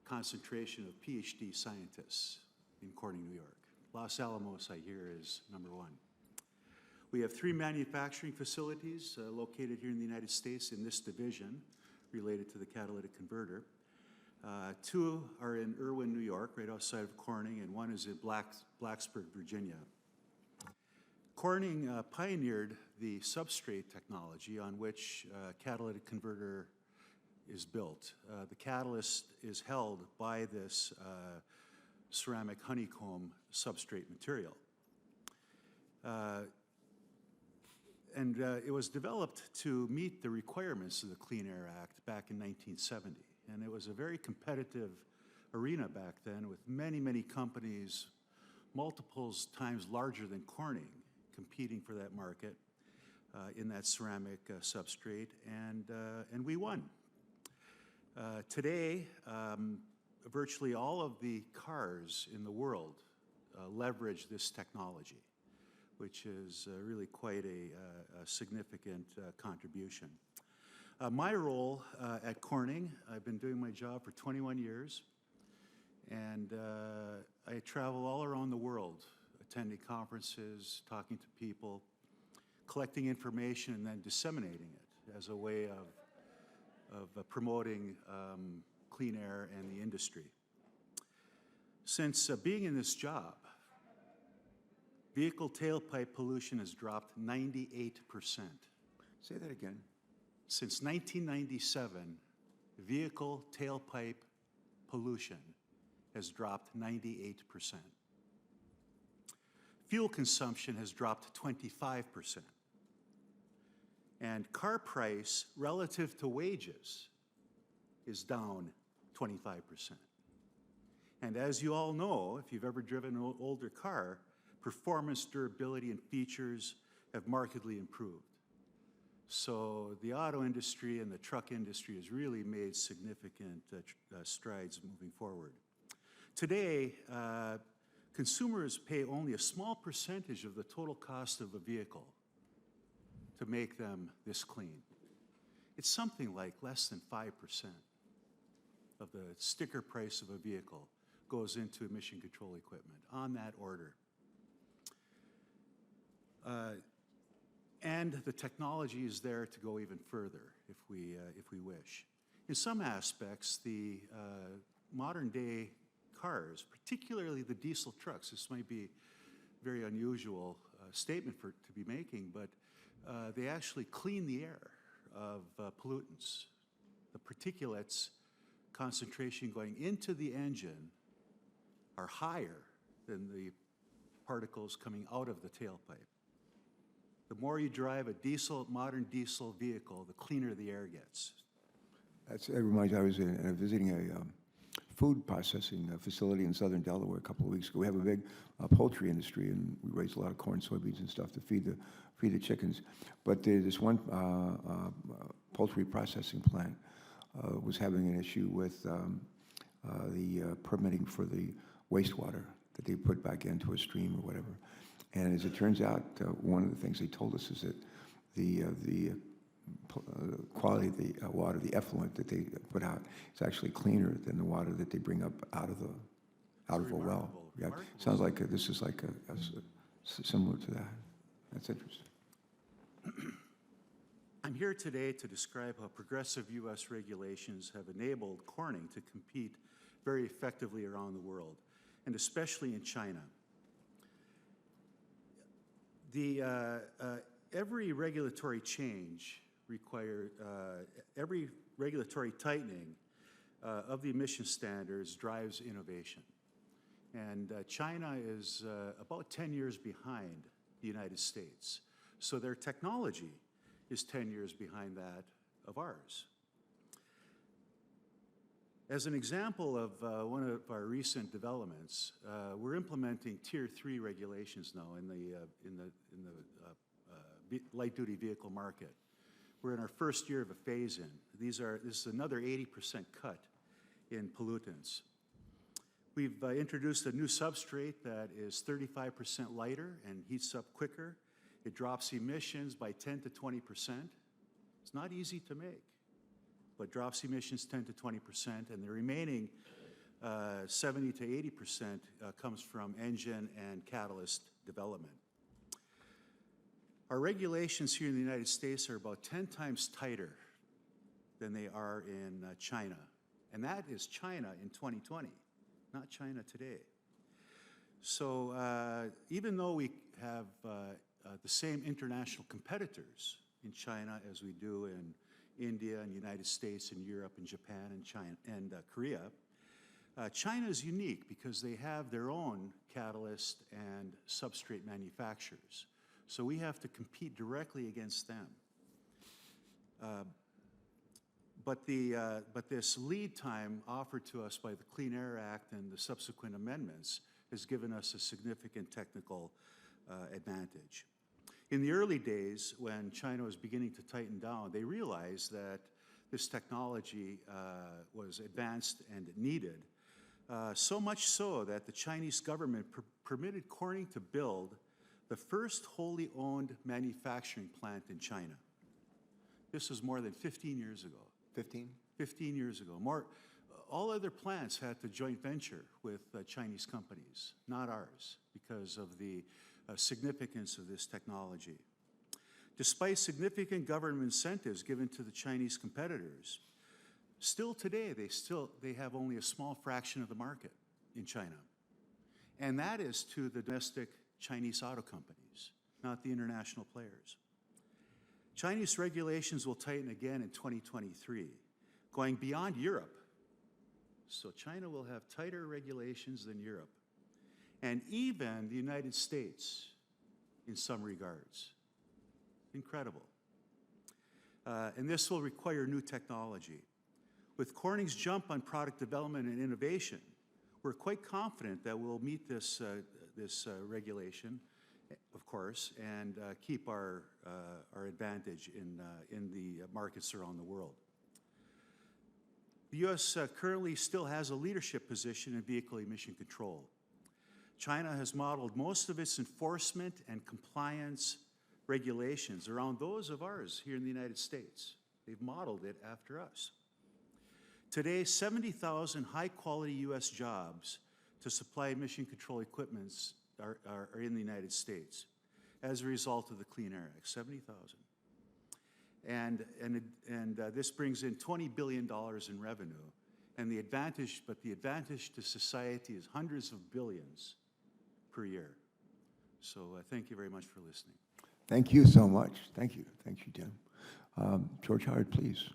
concentration of PhD scientists in Corning, New York. Los Alamos, I hear, is #1. We have 3 manufacturing facilities located here in the United States in this division related to the catalytic converter. 2 are in Irwin, New York, right outside of Corning, and 1 is in Blacksburg, Virginia. Corning pioneered the substrate technology on which catalytic converter is built. The catalyst is held by this ceramic honeycomb substrate material. And it was developed to meet the requirements of the Clean Air Act back in 1970. And it was a very competitive arena back then with many, many companies, multiples times larger than Corning, competing for that market in that ceramic substrate, and we won. Today, virtually all of the cars in the world leverage this technology, which is really quite a significant contribution. My role at Corning, I've been doing my job for 21 years, and I travel all around the world, attending conferences, talking to people, collecting information, and then disseminating it as a way of promoting clean air and the industry. Since being in this job, vehicle tailpipe pollution has dropped 98%. Say that again. Since 1997, vehicle tailpipe pollution has dropped 98%. Fuel consumption has dropped 25%. And car price relative to wages is down 25%. And as you all know, if you've ever driven an older car, performance, durability, and features have markedly improved. So the auto industry and the truck industry has really made significant strides moving forward. Today, consumers pay only a small percentage of the total cost of a vehicle to make them this clean. It's something like less than 5% of the sticker price of a vehicle goes into emission control equipment, on that order. And the technology is there to go even further if we wish. In some aspects, the modern day cars, particularly the diesel trucks, this might be a very unusual statement to be making, but they actually clean the air of pollutants. The particulates concentration going into the engine are higher than the particles coming out of the tailpipe. The more you drive a modern diesel vehicle, the cleaner the air gets. It reminds me, I was visiting a food processing facility in southern Delaware a couple of weeks ago. We have a big poultry industry, and we raise a lot of corn, soybeans, and stuff to feed the chickens. But this one poultry processing plant was having an issue with the permitting for the wastewater that they put back into a stream or whatever. And as it turns out, one of the things they told us is that the quality of the water, the effluent that they put out, is actually cleaner than the water that they bring up out of a well. Yeah, sounds like this is like similar to that. That's interesting. I'm here today to describe how progressive U.S. regulations have enabled Corning to compete very effectively around the world, and especially in China. Every regulatory change every regulatory tightening of the emission standards drives innovation. And China is about 10 years behind the United States. So their technology is 10 years behind that of ours. As an example of one of our recent developments, we're implementing Tier 3 regulations now in the light-duty vehicle market. We're in our first year of a phase-in. This is another 80% cut in pollutants. We've introduced a new substrate that is 35% lighter and heats up quicker. It drops emissions by 10 to 20%. It's not easy to make, but drops emissions 10 to 20%, and the remaining 70 to 80% comes from engine and catalyst development. Our regulations here in the United States are about 10 times tighter than they are in China. And that is China in 2020, not China today. So even though we have the same international competitors in China as we do in India and United States and Europe and Japan and China and Korea, China is unique because they have their own catalyst and substrate manufacturers. So we have to compete directly against them. But this lead time offered to us by the Clean Air Act and the subsequent amendments has given us a significant technical advantage. In the early days, when China was beginning to tighten down, they realized that this technology was advanced and needed, so much so that the Chinese government permitted Corning to build the first wholly owned manufacturing plant in China. This was more than 15 years ago. 15? 15 years ago. All other plants had to joint venture with Chinese companies, not ours, because of the significance of this technology. Despite significant government incentives given to the Chinese competitors, still today they have only a small fraction of the market in China. And that is to the domestic Chinese auto companies, not the international players. Chinese regulations will tighten again in 2023, going beyond Europe. So China will have tighter regulations than Europe, and even the United States in some regards. Incredible. And this will require new technology. With Corning's jump on product development and innovation, we're quite confident that we'll meet this regulation, of course, and keep our advantage in the markets around the world. The U.S. Currently still has a leadership position in vehicle emission control. China has modeled most of its enforcement and compliance regulations around those of ours here in the United States. They've modeled it after us. Today, 70,000 high-quality U.S. jobs to supply emission control equipments are in the United States as a result of the Clean Air Act, 70,000. And this brings in $20 billion in revenue. And the advantage to society is hundreds of billions per year. So thank you very much for listening. Thank you so much. Thank you. Thank you, Jim. George Howard, please.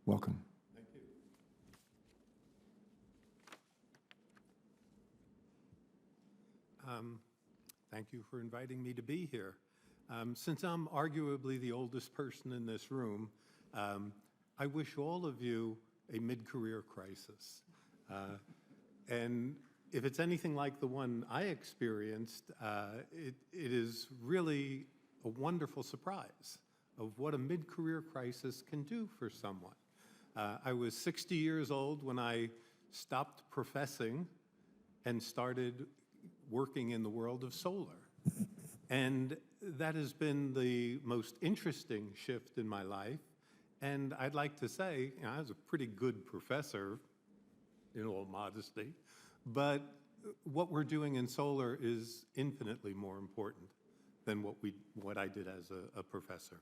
Welcome. Thank you. Thank you for inviting me to be here. Since I'm arguably the oldest person in this room, I wish all of you a mid-career crisis. And if it's anything like the one I experienced, it is really a wonderful surprise of what a mid-career crisis can do for someone. I was 60 years old when I stopped professing and started working in the world of solar. And that has been the most interesting shift in my life. And I'd like to say, I was a pretty good professor, in all modesty, but what we're doing in solar is infinitely more important than what I did as a professor.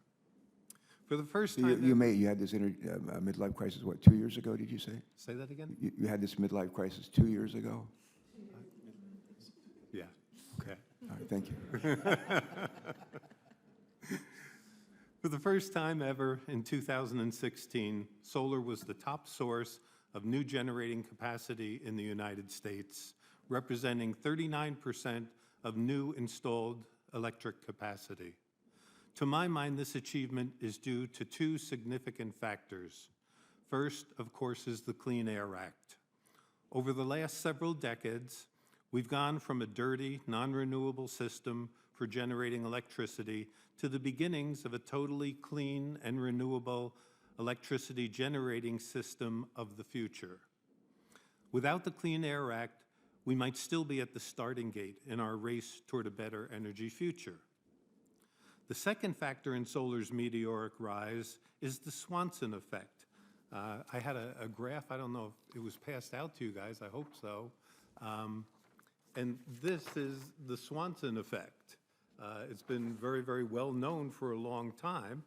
For the first time... You had this midlife crisis, what, 2 years ago, did you say? Say that again? You had this midlife crisis 2 years ago? Yeah, okay. All right, thank you. For the first time ever in 2016, solar was the top source of new generating capacity in the United States, representing 39% of new installed electric capacity. To my mind, this achievement is due to two significant factors. First, of course, is the Clean Air Act. Over the last several decades, we've gone from a dirty, non-renewable system for generating electricity to the beginnings of a totally clean and renewable electricity generating system of the future. Without the Clean Air Act, we might still be at the starting gate in our race toward a better energy future. The second factor in solar's meteoric rise is the Swanson Effect. I had a graph, I don't know if it was passed out to you guys, I hope so. And this is the Swanson Effect. It's been very, very well known for a long time.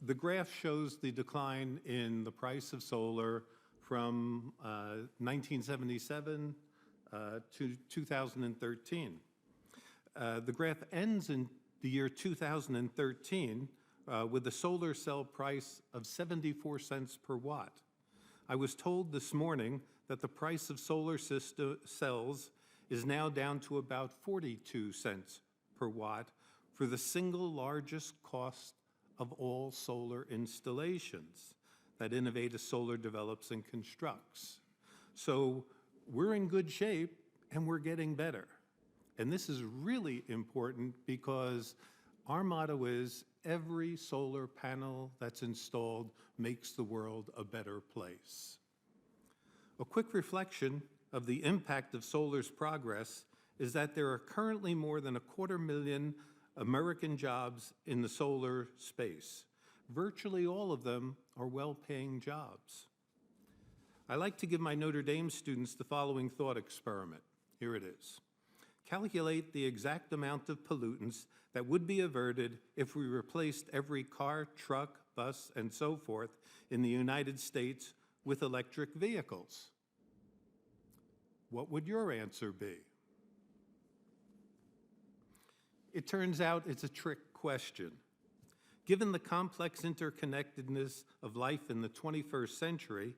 The graph shows the decline in the price of solar from 1977 to 2013. The graph ends in the year 2013 with a solar cell price of 74 cents per watt. I was told this morning that the price of solar cells is now down to about 42 cents per watt for the single largest cost of all solar installations that Innovative Solar develops and constructs. So we're in good shape and we're getting better. And this is really important because our motto is every solar panel that's installed makes the world a better place. A quick reflection of the impact of solar's progress is that there are currently more than 250,000 American jobs in the solar space. Virtually all of them are well-paying jobs. I like to give my Notre Dame students the following thought experiment. Here it is. Calculate the exact amount of pollutants that would be averted if we replaced every car, truck, bus, and so forth in the United States with electric vehicles. What would your answer be? It turns out it's a trick question. Given the complex interconnectedness of life in the 21st century,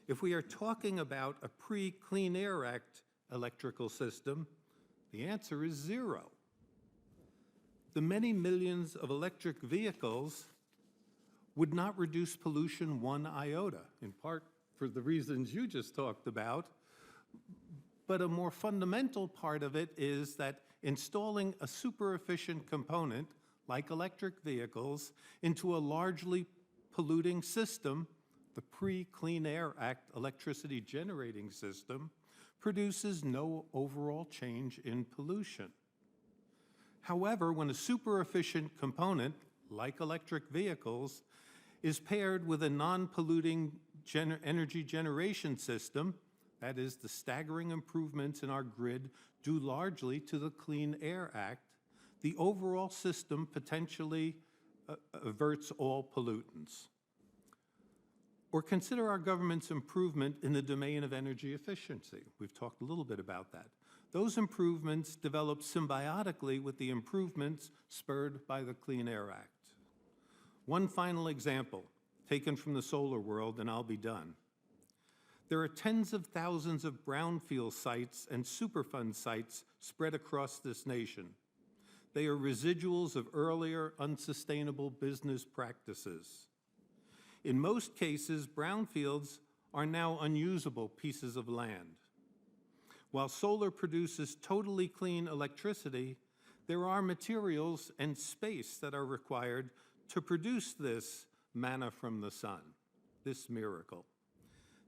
if we are talking about a pre-Clean Air Act electrical system, the answer is 0. The many millions of electric vehicles would not reduce pollution one iota, in part for the reasons you just talked about, but a more fundamental part of it is that installing a super efficient component, like electric vehicles, into a largely polluting system, the pre-Clean Air Act electricity generating system, produces no overall change in pollution. However, when a super efficient component, like electric vehicles, is paired with a non-polluting energy generation system, that is, the staggering improvements in our grid due largely to the Clean Air Act, the overall system potentially averts all pollutants. Or consider our government's improvement in the domain of energy efficiency. We've talked a little bit about that. Those improvements develop symbiotically with the improvements spurred by the Clean Air Act. One final example, taken from the solar world, and I'll be done. There are tens of thousands of brownfield sites and Superfund sites spread across this nation. They are residuals of earlier unsustainable business practices. In most cases, brownfields are now unusable pieces of land. While solar produces totally clean electricity, there are materials and space that are required to produce this manna from the sun, this miracle.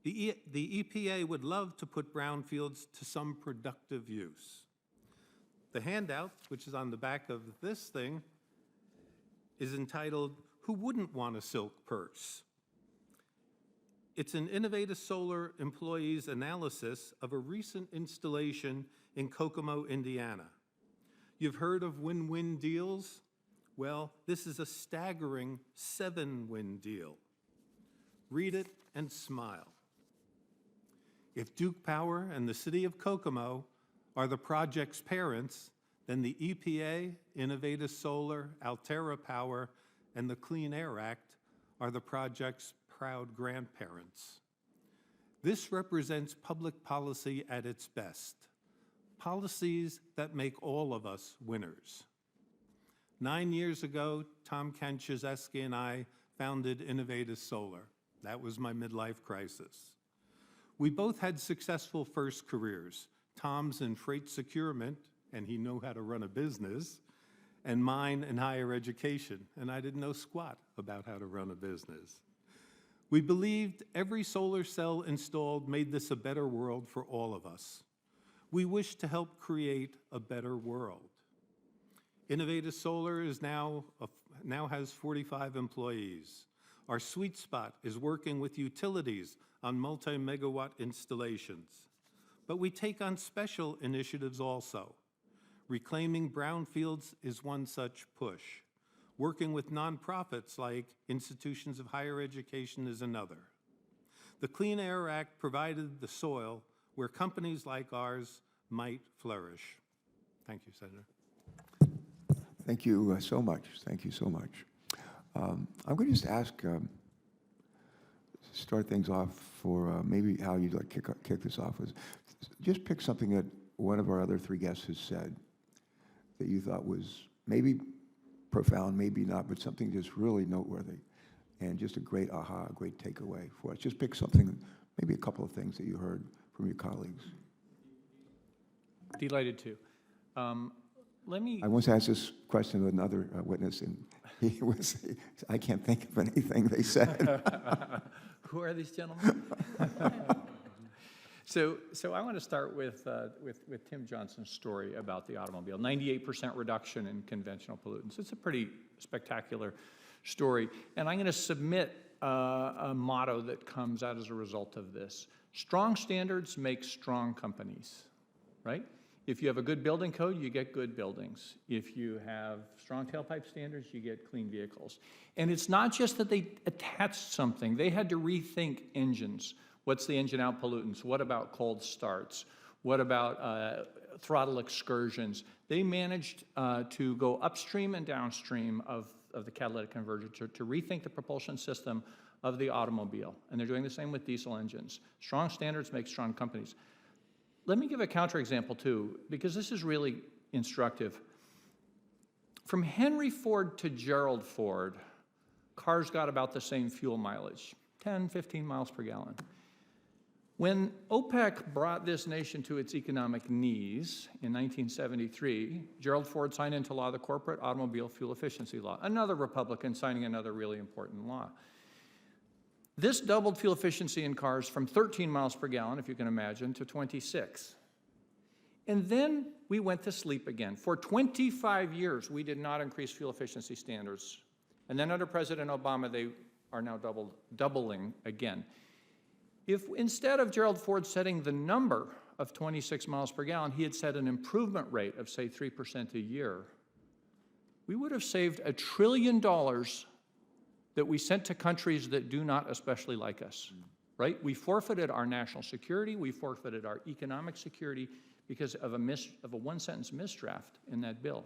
The EPA would love to put brownfields to some productive use. The handout, which is on the back of this thing, is entitled, "Who Wouldn't Want a Silk Purse?" It's an Innovative Solar employee's analysis of a recent installation in Kokomo, Indiana. You've heard of win-win deals? Well, this is a staggering 7-win deal. Read it and smile. If Duke Power and the city of Kokomo are the project's parents, then the EPA, Innovative Solar, Altera Power, and the Clean Air Act are the project's proud grandparents. This represents public policy at its best, policies that make all of us winners. 9 years ago, Tom Kanczewski and I founded Innovative Solar. That was my midlife crisis. We both had successful first careers. Tom's in freight securement, and he knew how to run a business, and mine in higher education, and I didn't know squat about how to run a business. We believed every solar cell installed made this a better world for all of us. We wished to help create a better world. Innovative Solar is now has 45 employees. Our sweet spot is working with utilities on multi-megawatt installations. But we take on special initiatives also. Reclaiming brownfields is one such push. Working with nonprofits like institutions of higher education is another. The Clean Air Act provided the soil where companies like ours might flourish. Thank you, Senator. Thank you so much. Thank you so much. I'm going to just ask, start things off for maybe how you'd like to kick this off with. Just pick something that one of our other 3 guests has said that you thought was maybe profound, maybe not, but something just really noteworthy and just a great aha, a great takeaway for us. Just pick something, maybe a couple of things that you heard from your colleagues. Delighted to. Let me. I once asked this question to another witness, and he was, I can't think of anything they said. Who are these gentlemen? So I want to start with Tim Johnson's story about the automobile. 98% reduction in conventional pollutants. It's a pretty spectacular story. And I'm going to submit a motto that comes out as a result of this. Strong standards make strong companies, right? If you have a good building code, you get good buildings. If you have strong tailpipe standards, you get clean vehicles. And it's not just that they attached something. They had to rethink engines. What's the engine out pollutants? What about cold starts? What about throttle excursions? They managed to go upstream and downstream of the catalytic converter to rethink the propulsion system of the automobile. And they're doing the same with diesel engines. Strong standards make strong companies. Let me give a counterexample too, because this is really instructive. From Henry Ford to Gerald Ford, cars got about the same fuel mileage, 10, 15 miles per gallon. When OPEC brought this nation to its economic knees in 1973, Gerald Ford signed into law the Corporate Automobile Fuel Efficiency Law, another Republican signing another really important law. This doubled fuel efficiency in cars from 13 miles per gallon, if you can imagine, to 26. And then we went to sleep again. For 25 years, we did not increase fuel efficiency standards. And then under President Obama, they are now doubling again. If instead of Gerald Ford setting the number of 26 miles per gallon, he had set an improvement rate of, say, 3% a year, we would have saved $1 trillion that we sent to countries that do not especially like us, right? We forfeited our national security, we forfeited our economic security because of a one-sentence misdraft in that bill.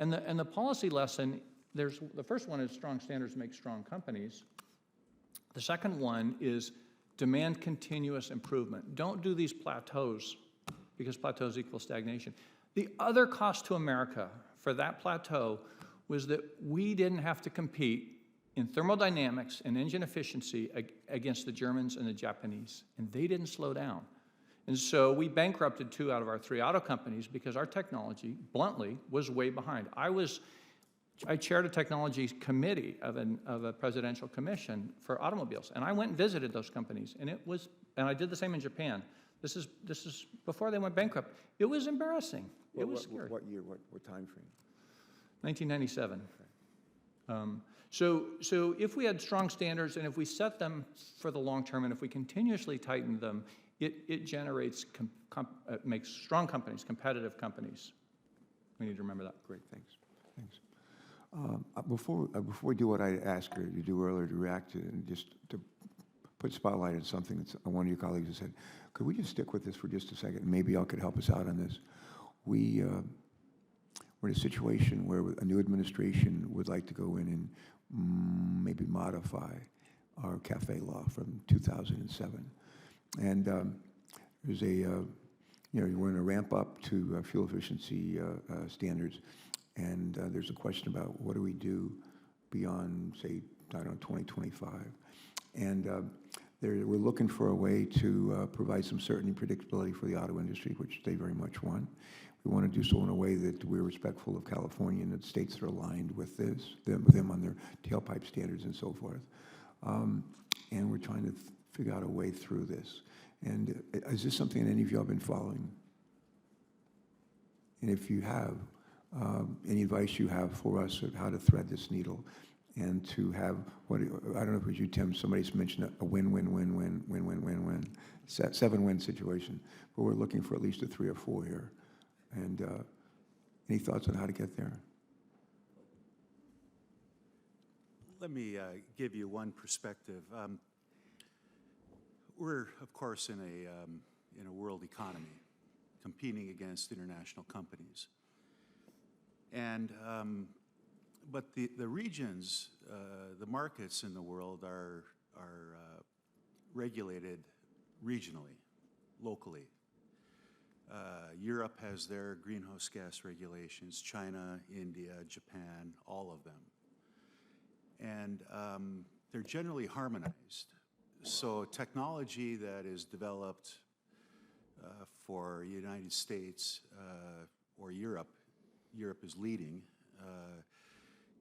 And the policy lesson, the first one is strong standards make strong companies. The second one is demand continuous improvement. Don't do these plateaus, because plateaus equal stagnation. The other cost to America for that plateau was that we didn't have to compete in thermodynamics and engine efficiency against the Germans and the Japanese, and they didn't slow down. And so we bankrupted 2 out of our 3 auto companies because our technology, bluntly, was way behind. I chaired a technology committee of a presidential commission for automobiles, and I went and visited those companies, and I did the same in Japan. This is before they went bankrupt. It was embarrassing. It was scary. What year, what time frame? 1997. So if we had strong standards and if we set them for the long term and if we continuously tighten them, it generates, makes strong companies, competitive companies. We need to remember that. Great, thanks. Before we do what I asked her to do earlier, to react to and just to put spotlight on something that one of your colleagues has said, could we just stick with this for just a second? Maybe y'all could help us out on this. We're in a situation where a new administration would like to go in and maybe modify our CAFE law from 2007. And there's we're going to ramp up to fuel efficiency standards. And there's a question about what do we do beyond, say, I don't know, 2025. And we're looking for a way to provide some certainty and predictability for the auto industry, which they very much want. We want to do so in a way that we're respectful of California and that states that are aligned with them on their tailpipe standards and so forth. And we're trying to figure out a way through this. And is this something that any of you have been following? And if you have, any advice you have for us of how to thread this needle and to have what, I don't know if it was you, Tim, somebody's mentioned a win-win-win-win-win-win-win-win, 7-win situation, but we're looking for at least a 3 or 4 here. And any thoughts on how to get there? Let me give you one perspective. We're, of course, in a world economy, competing against international companies. And but the regions, the markets in the world are regulated regionally, locally. Europe has their greenhouse gas regulations, China, India, Japan, all of them. And they're generally harmonized. So technology that is developed for the United States or Europe is leading,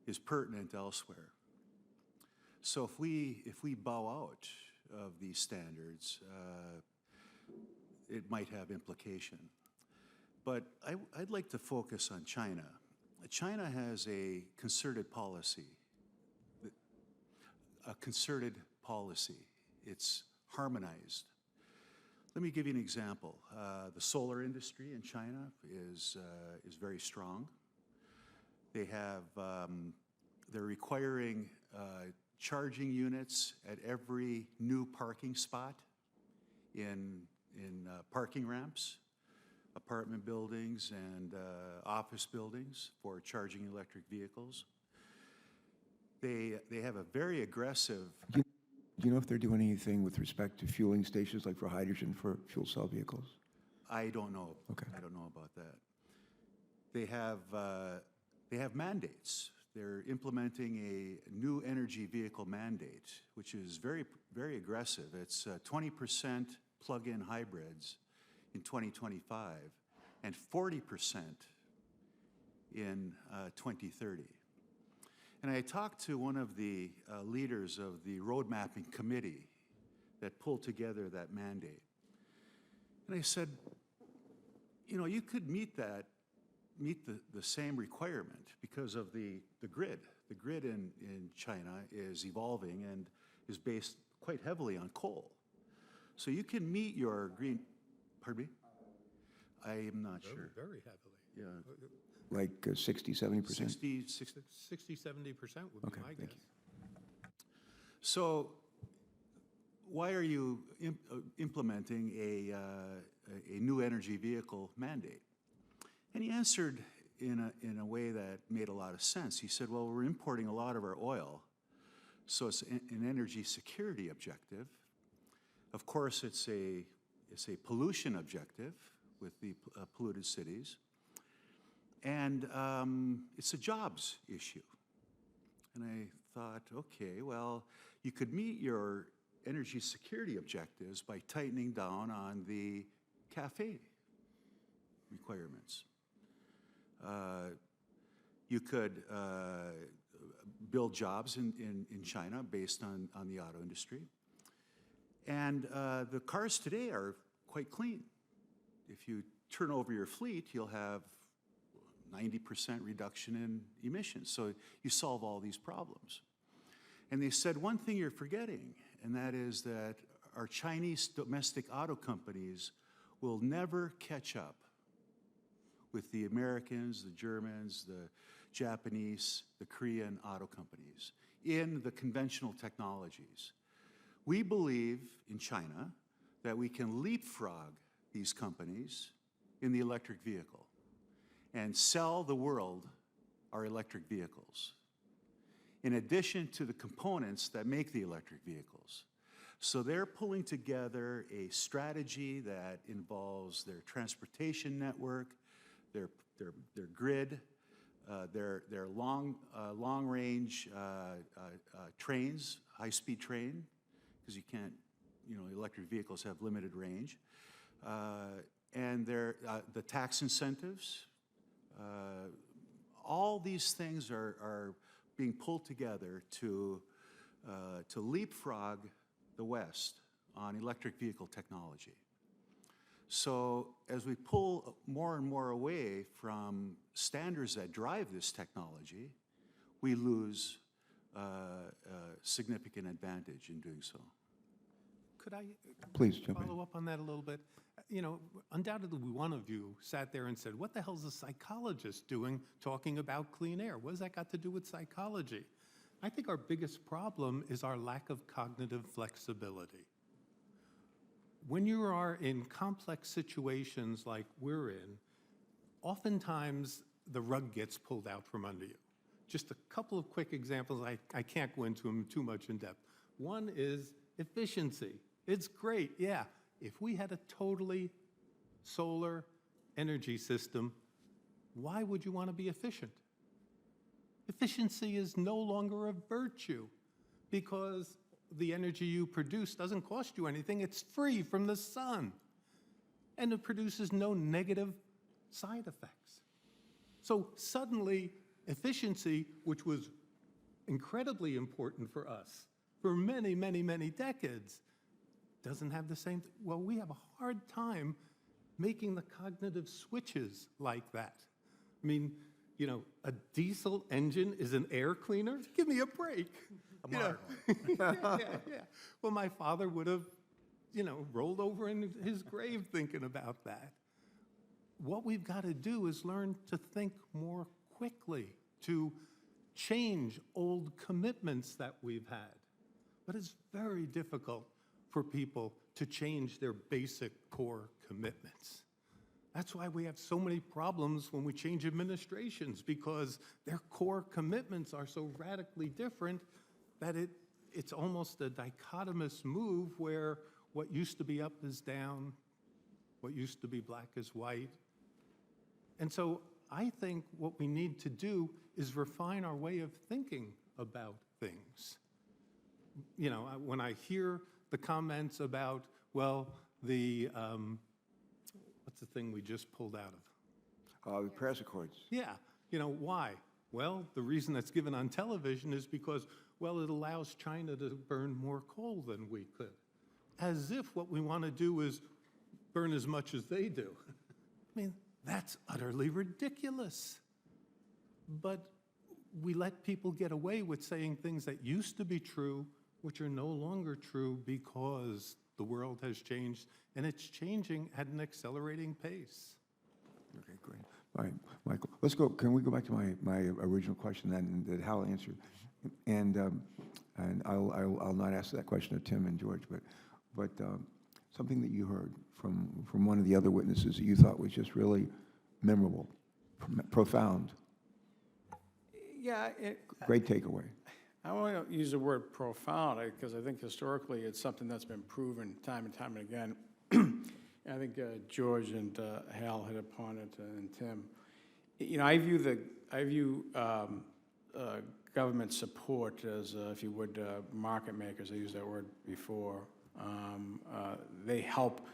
is pertinent elsewhere. So if we bow out of these standards, it might have implication. But I'd like to focus on China. China has a concerted policy. It's harmonized. Let me give you an example. The solar industry in China is very strong. They're requiring charging units at every new parking spot in parking ramps, apartment buildings, and office buildings for charging electric vehicles. They have a very aggressive. Do you know if they're doing anything with respect to fueling stations, like for hydrogen for fuel cell vehicles? I don't know. Okay. I don't know about that. They have mandates. They're implementing a new energy vehicle mandate, which is very, very aggressive. It's 20% plug-in hybrids in 2025 and 40% in 2030. And I talked to one of the leaders of the road mapping committee that pulled together that mandate. And I said, you know, you could meet the same requirement because of the grid. The grid in China is evolving and is based quite heavily on coal. So you can meet your green, pardon me? I am not sure. Very heavily. Yeah. Like 60, 70%? 60, 60, 70% would Okay, be my thank guess. you. So why are you implementing a new energy vehicle mandate? And he answered in a way that made a lot of sense. He said, well, we're importing a lot of our oil, so it's an energy security objective. Of course, it's a pollution objective with the polluted cities. And it's a jobs issue. And I thought, okay, well, you could meet your energy security objectives by tightening down on the CAFE requirements. You could build jobs in China based on the auto industry. And the cars today are quite clean. If you turn over your fleet, you'll have 90% reduction in emissions. So you solve all these problems. And they said, one thing you're forgetting, and that is that our Chinese domestic auto companies will never catch up with the Americans, the Germans, the Japanese, the Korean auto companies in the conventional technologies. We believe in China that we can leapfrog these companies in the electric vehicle and sell the world our electric vehicles, in addition to the components that make the electric vehicles. So they're pulling together a strategy that involves their transportation network, their grid, their long-range trains, high-speed train, because you can't, electric vehicles have limited range, and the tax incentives. All these things are being pulled together to leapfrog the West on electric vehicle technology. So as we pull more and more away from standards that drive this technology, we lose significant advantage in doing so. Could I Please jump in. follow up on that a little bit? Undoubtedly one of you sat there and said, what the hell is a psychologist doing talking about clean air? What has that got to do with psychology? I think our biggest problem is our lack of cognitive flexibility. When you are in complex situations like we're in, oftentimes the rug gets pulled out from under you. Just a couple of quick examples. I can't go into them too much in depth. One is efficiency. It's great, yeah. If we had a totally solar energy system, why would you want to be efficient? Efficiency is no longer a virtue because the energy you produce doesn't cost you anything. It's free from the sun. And it produces no negative side effects. So suddenly, efficiency, which was incredibly important for us for many, many, many decades, doesn't have the same, well, we have a hard time making the cognitive switches like that. I mean, you know, a diesel engine is an air cleaner? Give me a break. A modern Yeah. Well, my father would have, you know, rolled over in his grave thinking about that. What we've got to do is learn to think more quickly, to change old commitments that we've had. But it's very difficult for people to change their basic core commitments. That's why we have so many problems when we change administrations, because their core commitments are so radically different that it's almost a dichotomous move where what used to be up is down, what used to be black is white. And so I think what we need to do is refine our way of thinking about things. You know, when I hear the comments about, well, the, what's the thing we just pulled out of? The Paris Accords. Yeah, you know, why? Well, the reason that's given on television is because, well, it allows China to burn more coal than we could. As if what we want to do is burn as much as they do. I mean, that's utterly ridiculous. But we let people get away with saying things that used to be true, which are no longer true because the world has changed, and it's changing at an accelerating pace. Okay, great. All right, Michael, let's go. Can we go back to my original question then that Hal answered? And I'll not ask that question of Tim and George, but something that you heard from one of the other witnesses that you thought was just really memorable, profound. Yeah, Great takeaway. I want to use the word profound because I think historically it's something that's been proven time and time and again. I think George and Hal hit upon it, and Tim. You know, I view government support as, if you would, market makers. I used that word before. They help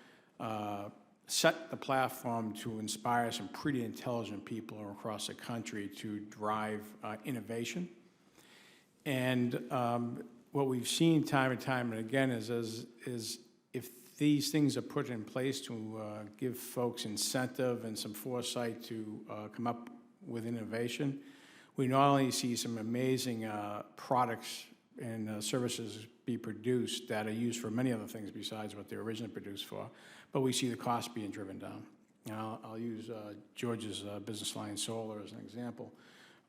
set the platform to inspire some pretty intelligent people across the country to drive innovation. And what we've seen time and time and again is if these things are put in place to give folks incentive and some foresight to come up with innovation, we not only see some amazing products and services be produced that are used for many other things besides what they're originally produced for, but we see the cost being driven down. Now, I'll use George's business line, solar, as an example.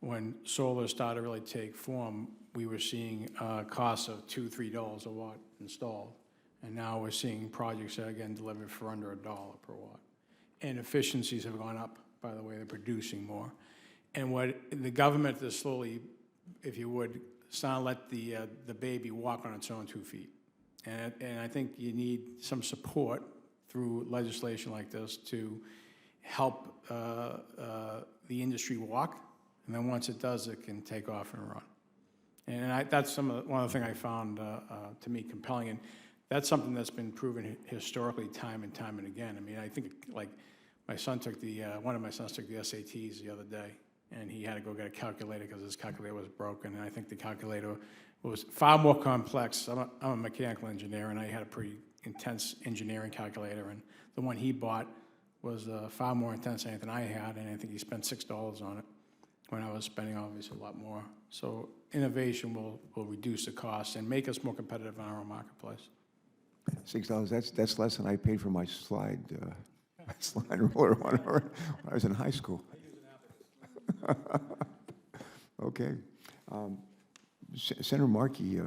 When solar started to really take form, we were seeing costs of $2, $3 a watt installed. And now we're seeing projects that are getting delivered for under $1 per watt. And efficiencies have gone up, by the way, they're producing more. And what the government is slowly, if you would, starting to let the baby walk on its own 2 feet. And I think you need some support through legislation like this to help the industry walk. And then once it does, it can take off and run. And that's one of the things I found to me compelling. And that's something that's been proven historically time and time and again. I mean, I think like my son took one of my sons took the SATs the other day, and he had to go get a calculator because his calculator was broken. And I think the calculator was far more complex. I'm a mechanical engineer, and I had a pretty intense engineering calculator. And the one he bought was far more intense than anything I had, and I think he spent $6 on it when I was spending obviously a lot more. So innovation will reduce the cost and make us more competitive in our own marketplace. $6, that's less than I paid for my slide ruler when I was in high school. Okay. Senator Markey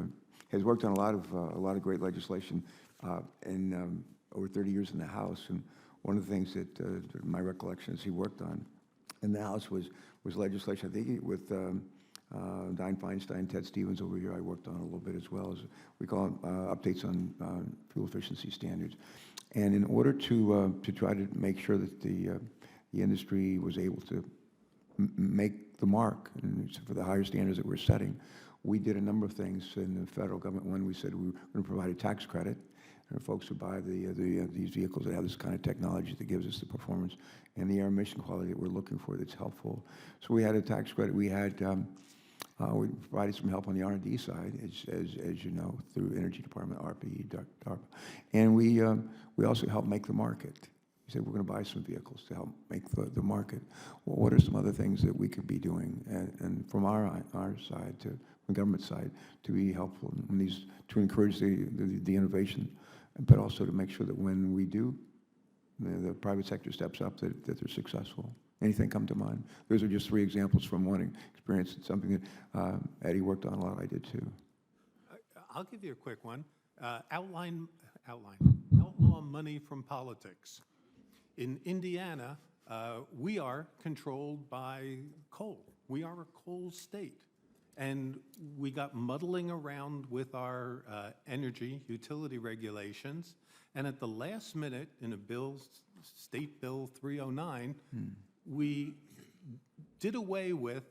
has worked on a lot of great legislation in over 30 years in the House, and one of the things that my recollection is he worked on in the House was legislation, I think, with Dianne Feinstein, Ted Stevens over here. I worked on a little bit as well, as we call it, updates on fuel efficiency standards. And in order to try to make sure that the industry was able to make the mark and for the higher standards that we're setting, we did a number of things in the federal government. One, we said we were going to provide a tax credit for folks who buy these vehicles that have this kind of technology that gives us the performance and the air emission quality that we're looking for that's helpful. So we had a tax credit. We had We provided some help on the R&D side, as you know, through Energy Department, RPE, DARPA. And we also helped make the market. We said we're going to buy some vehicles to help make the market. Well, what are some other things that we could be doing, and from our side, from government side, to be helpful in these, to encourage the innovation, but also to make sure that when we do, the private sector steps up, that they're successful. Anything come to mind? Those are just 3 examples from one experience. It's something that Eddie worked on a lot. I did too. I'll give you a quick one. Outlaw money from politics. In Indiana, we are controlled by coal. We are a coal state. And we got muddling around with our energy utility regulations. And at the last minute, in a bill, State Bill 309, we did away with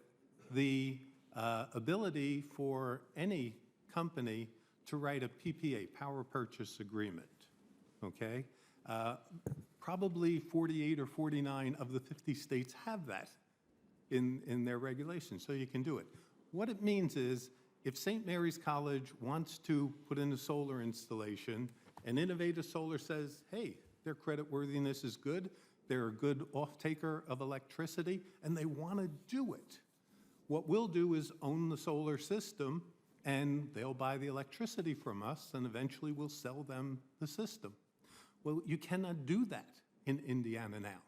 the ability for any company to write a PPA, power purchase agreement, okay? Probably 48 or 49 of the 50 states have that in their regulations, so you can do it. What it means is, if St. Mary's College wants to put in a solar installation, and Innovative Solar says, hey, their creditworthiness is good, they're a good off-taker of electricity, and they want to do it. What we'll do is own the solar system, and they'll buy the electricity from us, and eventually we'll sell them the system. Well, you cannot do that in Indiana now,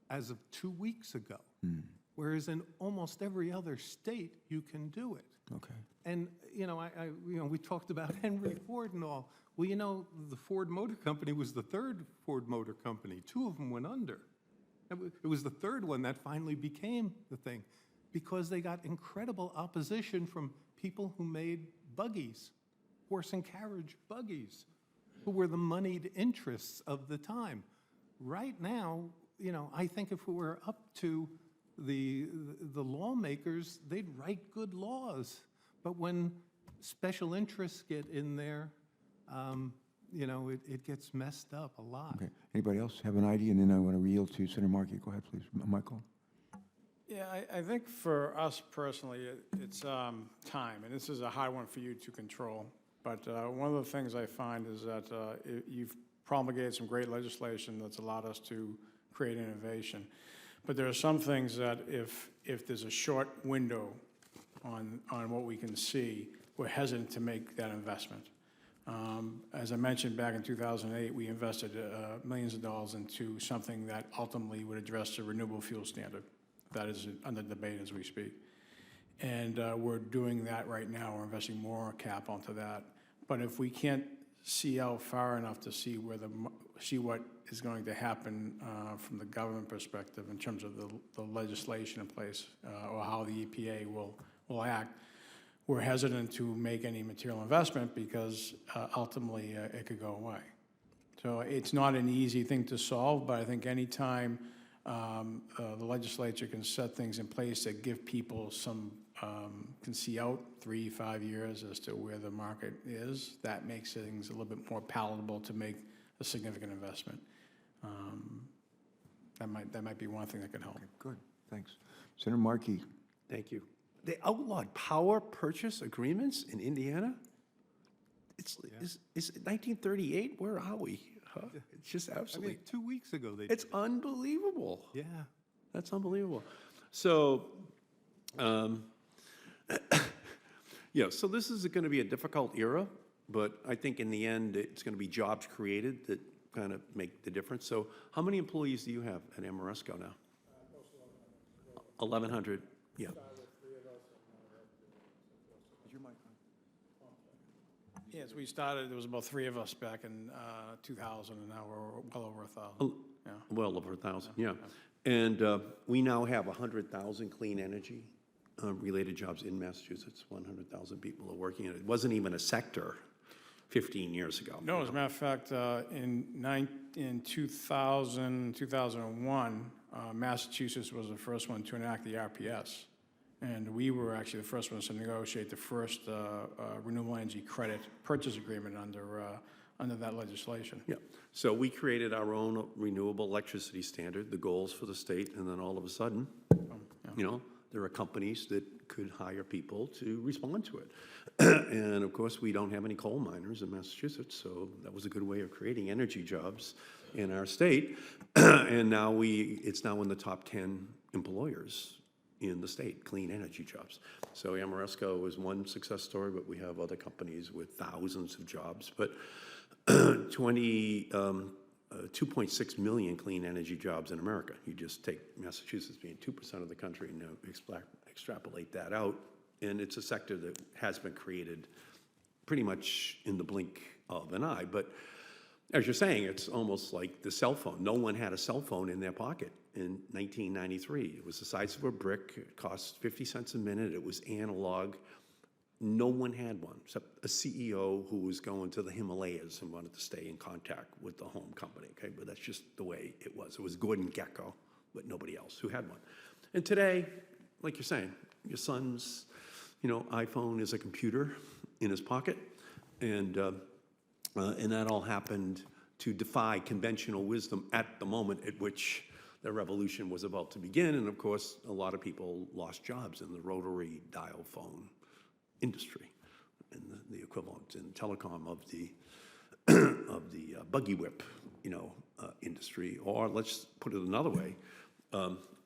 as of 2 weeks ago. Whereas in almost every other state, you can do it. Okay. And, we talked about Henry Ford and all. Well, the Ford Motor Company was the 3rd Ford Motor Company. 2 of them went under. It was the 3rd one that finally became the thing, because they got incredible opposition from people who made buggies, horse and carriage buggies, who were the moneyed interests of the time. Right now, I think if we were up to the lawmakers, they'd write good laws. But when special interests get in there, it gets messed up a lot. Okay. Anybody else have an idea? And then I want to yield to Senator Markey. Go ahead, please. Michael. Yeah, I think for us personally, it's time, and this is a hard one for you to control. But one of the things I find is that you've promulgated some great legislation that's allowed us to create innovation. But there are some things that if there's a short window on what we can see, we're hesitant to make that investment. As I mentioned, back in 2008, we invested millions of dollars into something that ultimately would address the renewable fuel standard. That is under debate as we speak. And we're doing that right now. We're investing more cap onto that. But if we can't see out far enough to see what is going to happen from the government perspective in terms of the legislation in place or how the EPA will act, we're hesitant to make any material investment because ultimately it could go away. So it's not an easy thing to solve, but I think any time the legislature can set things in place that give people some, can see out 3-5 years as to where the market is, that makes things a little bit more palatable to make a significant investment. That might be one thing that can help. Okay, good, thanks. Senator Markey. Thank you. They outlawed power purchase agreements in Indiana? It's 1938? Where are we? Huh? It's just absolutely. 2 weeks ago they It's did. unbelievable. Yeah. That's unbelievable. So, so this is going to be a difficult era, but I think in the end it's going to be jobs created that kind of make the difference. So how many employees do you have at Amoresco now? 1,100, yeah. Yes, we started, there was about 3 of us back in 2000, and now we're well over 1,000. Yeah. Well over 1,000, yeah. And we now have 100,000 clean energy related jobs in Massachusetts. 100,000 people are working in it. It wasn't even a sector 15 years ago. No, as a matter of fact, in 2001, Massachusetts was the first one to enact the RPS. And we were actually the first ones to negotiate the first renewable energy credit purchase agreement under that legislation. Yeah. So we created our own renewable electricity standard, the goals for the state, and then all of a sudden, there are companies that could hire people to respond to it. And of course, we don't have any coal miners in Massachusetts, so that was a good way of creating energy jobs in our state. And now it's now in the top 10 employers in the state, clean energy jobs. So Amoresco is one success story, but we have other companies with thousands of jobs. But 2.6 million clean energy jobs in America. You just take Massachusetts being 2% of the country and extrapolate that out, and it's a sector that has been created pretty much in the blink of an eye. But as you're saying, it's almost like the cell phone. No one had a cell phone in their pocket in 1993. It was the size of a brick. It cost 50 cents a minute. It was analog. No one had one except a CEO who was going to the Himalayas and wanted to stay in contact with the home company, okay? But that's just the way it was. It was Gordon Gekko, but nobody else who had one. And today, like you're saying, your son's, iPhone is a computer in his pocket, and that all happened to defy conventional wisdom at the moment at which the revolution was about to begin. And of course, a lot of people lost jobs in the rotary dial phone industry, and the equivalent in telecom of the buggy whip, industry. Or let's put it another way: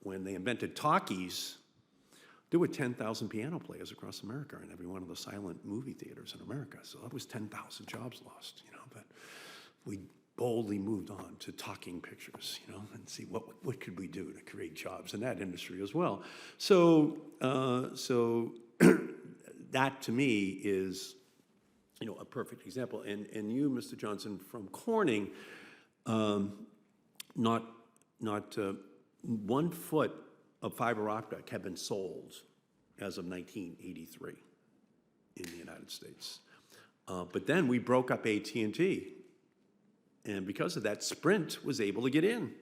when they invented talkies, there were 10,000 piano players across America in every one of the silent movie theaters in America. So that was 10,000 jobs lost, But we boldly moved on to talking pictures, and see what could we do to create jobs in that industry as well. So that to me is, a perfect example. And you, Mr. Johnson, from Corning, not 1 foot of fiber optic had been sold as of 1983 in the United States. But then we broke up AT&T, and because of that, Sprint was able to get in.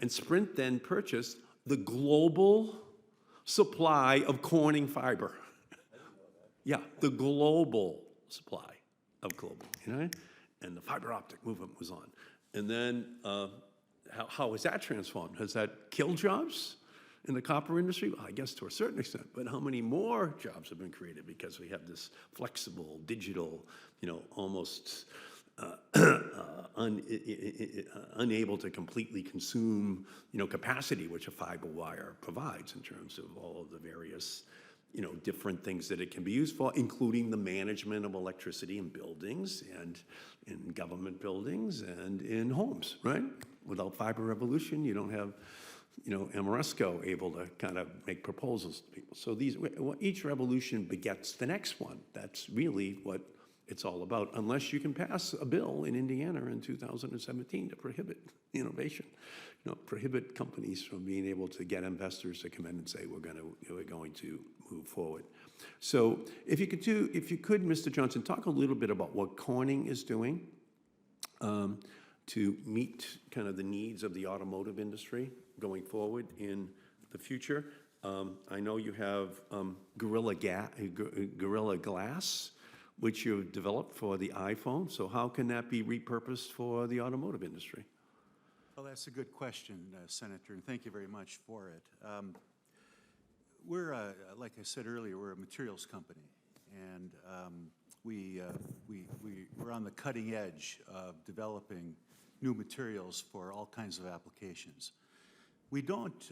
And Sprint then purchased the global supply of Corning fiber. Yeah, the global supply of global, and the fiber optic movement was on. And then how has that transformed? Has that killed jobs in the copper industry? Well, I guess to a certain extent, but how many more jobs have been created because we have this flexible, digital, almost unable to completely consume, capacity which a fiber wire provides in terms of all of the various different things that it can be used for, including the management of electricity in buildings and in government buildings and in homes, right? Without fiber revolution, you don't have, Amoresco able to kind of make proposals to people. So each revolution begets the next one. That's really what it's all about, unless you can pass a bill in Indiana in 2017 to prohibit innovation, prohibit companies from being able to get investors to come in and say, we're going to move forward. So if you could, Mr. Johnson, talk a little bit about what Corning is doing to meet kind of the needs of the automotive industry going forward in the future. I know you have Gorilla Glass, which you've developed for the iPhone. So how can that be repurposed for the automotive industry? Well, that's a good question, Senator, and thank you very much for it. We're, like I said earlier, we're a materials company, and we're on the cutting edge of developing new materials for all kinds of applications. We don't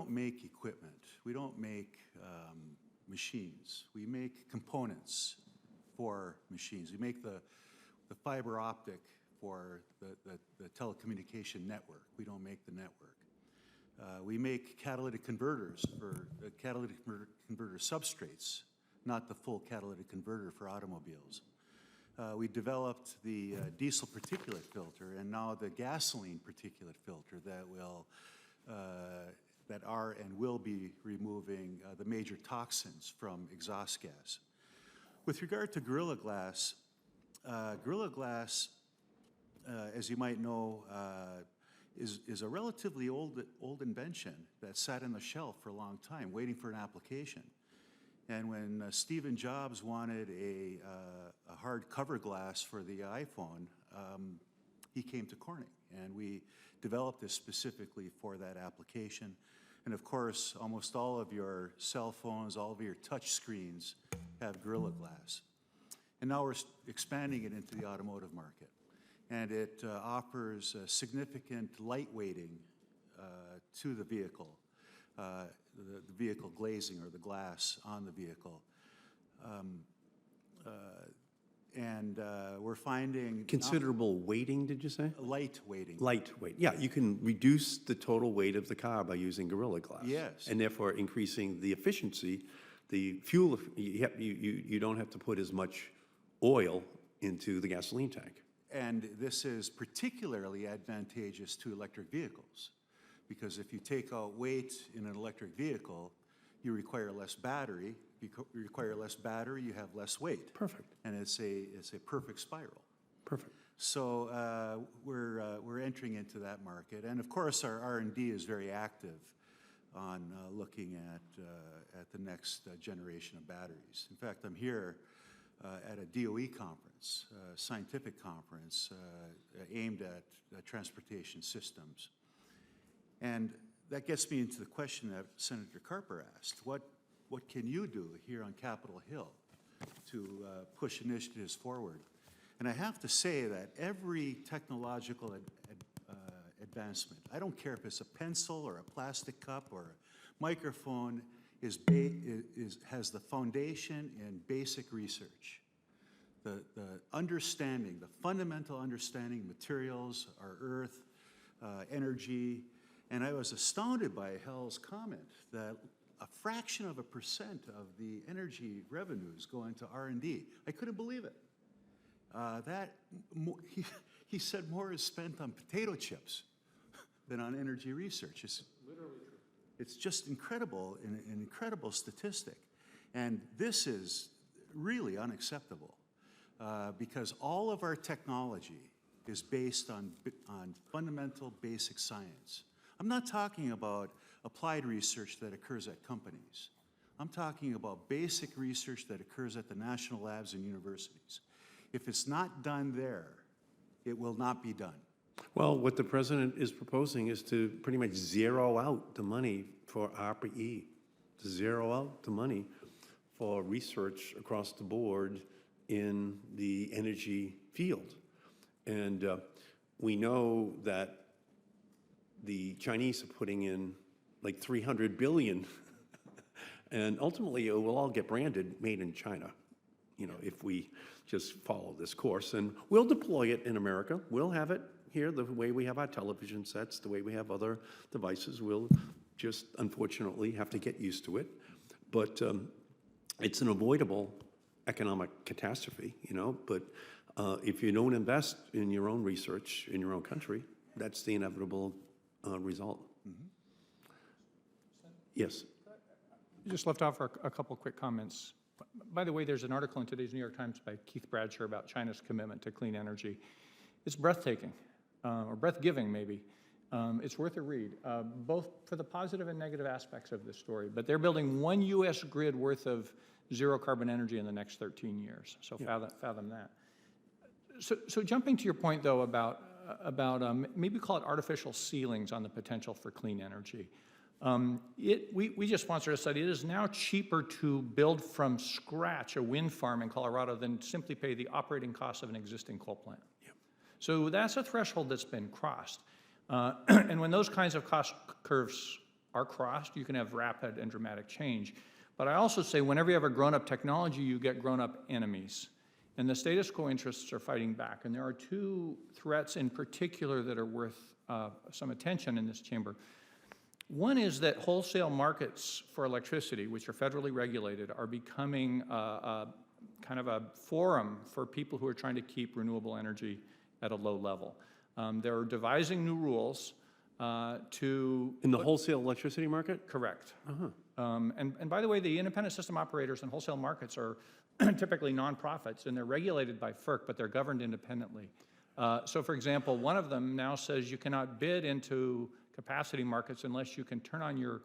make equipment. We don't make machines. We make components for machines. We make the fiber optic for the telecommunication network. We don't make the network. We make catalytic converters for catalytic converter substrates, not the full catalytic converter for automobiles. We developed the diesel particulate filter and now the gasoline particulate filter that are and will be removing the major toxins from exhaust gas. With regard to Gorilla Glass, as you might know, is a relatively old invention that sat on the shelf for a long time, waiting for an application. And when Stephen Jobs wanted a hard cover glass for the iPhone, he came to Corning, and we developed this specifically for that application. And of course, almost all of your cell phones, all of your touch screens have Gorilla Glass. And now we're expanding it into the automotive market. And it offers significant lightweighting to the vehicle glazing or the glass on the vehicle. We're finding Considerable weighting, did you say? light weighting. Lightweight, yeah, you can reduce the total weight of the car by using Gorilla Glass. Yes. And therefore increasing the efficiency, the fuel, you don't have to put as much oil into the gasoline tank. And this is particularly advantageous to electric vehicles, because if you take out weight in an electric vehicle, you require less battery. You require less battery, you have less weight. Perfect, And it's a perfect spiral. perfect. So we're entering into that market, and of course our R&D is very active on looking at the next generation of batteries. In fact, I'm here at a DOE conference, a scientific conference aimed at transportation systems, and that gets me into the question that Senator Carper asked: What can you do here on Capitol Hill to push initiatives forward? And I have to say that every technological advancement, I don't care if it's a pencil or a plastic cup or a microphone, has the foundation in basic research. The understanding, the fundamental understanding, materials, our earth, energy. And I was astounded by Hell's comment that a fraction of a % of the energy revenues go into R&D. I couldn't believe it. He said more is spent on potato chips than on energy research. It's literally true. It's just incredible, an incredible statistic. And this is really unacceptable because all of our technology is based on fundamental basic science. I'm not talking about applied research that occurs at companies. I'm talking about basic research that occurs at the national labs and universities. If it's not done there, it will not be done. Well, what the president is proposing is to pretty much zero out the money for ARPA-E, to zero out the money for research across the board in the energy field. And we know that the Chinese are putting in like 300 billion, and ultimately it will all get branded made in China, you know, if we just follow this course. And we'll deploy it in America. We'll have it here the way we have our television sets, the way we have other devices. We'll just unfortunately have to get used to it. But it's an avoidable economic catastrophe, you know, but if you don't invest in your own research in your own country, that's the inevitable result. Mm-hmm. Yes. Just left off for a couple quick comments. By the way, there's an article in today's New York Times by Keith Bradshaw about China's commitment to clean energy. It's breathtaking, or breath-giving maybe. It's worth a read, both for the positive and negative aspects of this story. But they're building one U.S. grid worth of zero carbon energy in the next 13 years. So fathom that. So jumping to your point, though, about maybe call it artificial ceilings on the potential for clean energy. We just sponsored a study. It is now cheaper to build from scratch a wind farm in Colorado than simply pay the operating costs of an existing coal plant. Yep. So that's a threshold that's been crossed. And when those kinds of cost curves are crossed, you can have rapid and dramatic change. But I also say whenever you have a grown-up technology, you get grown-up enemies. And the status quo interests are fighting back. And there are two threats in particular that are worth some attention in this chamber. One is that wholesale markets for electricity, which are federally regulated, are becoming kind of a forum for people who are trying to keep renewable energy at a low level. They're devising new rules to... In the wholesale electricity market? Correct. And by the way, the independent system operators and wholesale markets are typically nonprofits, and they're regulated by FERC, but they're governed independently. So for example, one of them now says you cannot bid into capacity markets unless you can turn on your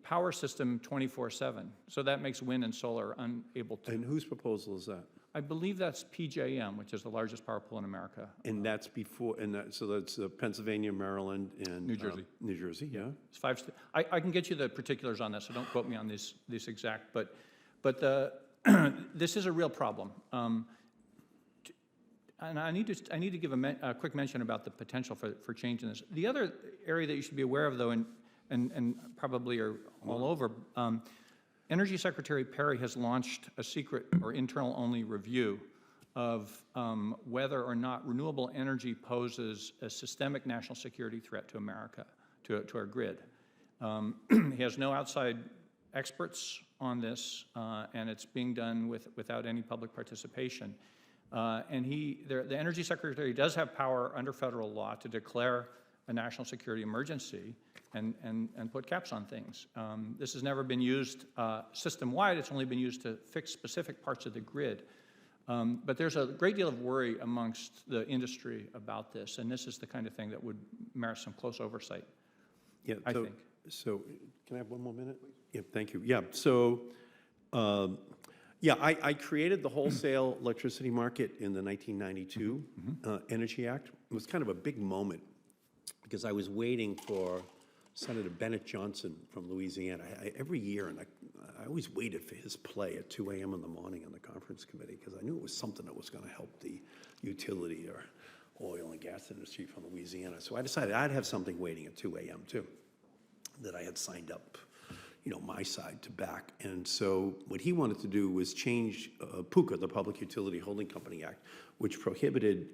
power system 24/7. So that makes wind and solar unable to. And whose proposal is that? I believe that's PJM, which is the largest power pool in America. And that's before, and that, so that's Pennsylvania, Maryland, and. New Jersey. New Jersey, yeah. It's I can get you the particulars on this, so don't quote me on this exact, but this is a real problem. And I need to give a quick mention about the potential for change in this. The other area that you should be aware of, though, and probably are all over, Energy Secretary Perry has launched a secret or internal-only review of whether or not renewable energy poses a systemic national security threat to America, to our grid. He has no outside experts on this, and it's being done without any public participation. And the Energy Secretary does have power under federal law to declare a national security emergency and put caps on things. This has never been used system-wide. It's only been used to fix specific parts of the grid. But there's a great deal of worry amongst the industry about this, and this is the kind of thing that would merit some close oversight, Yeah, I think. So, can I have one more minute? Yeah, thank you. Yeah, so, yeah, I created the wholesale electricity market in the 1992 Energy Act. It was kind of a big moment because I was waiting for Senator Bennett Johnson from Louisiana. Every year, and I always waited for his play at 2 a.m. in the morning on the conference committee because I knew it was something that was going to help the utility or oil and gas industry from Louisiana. So I decided I'd have something waiting at 2 a.m. too, that I had signed up, my side to back. And so what he wanted to do was change PUCA, the Public Utility Holding Company Act, which prohibited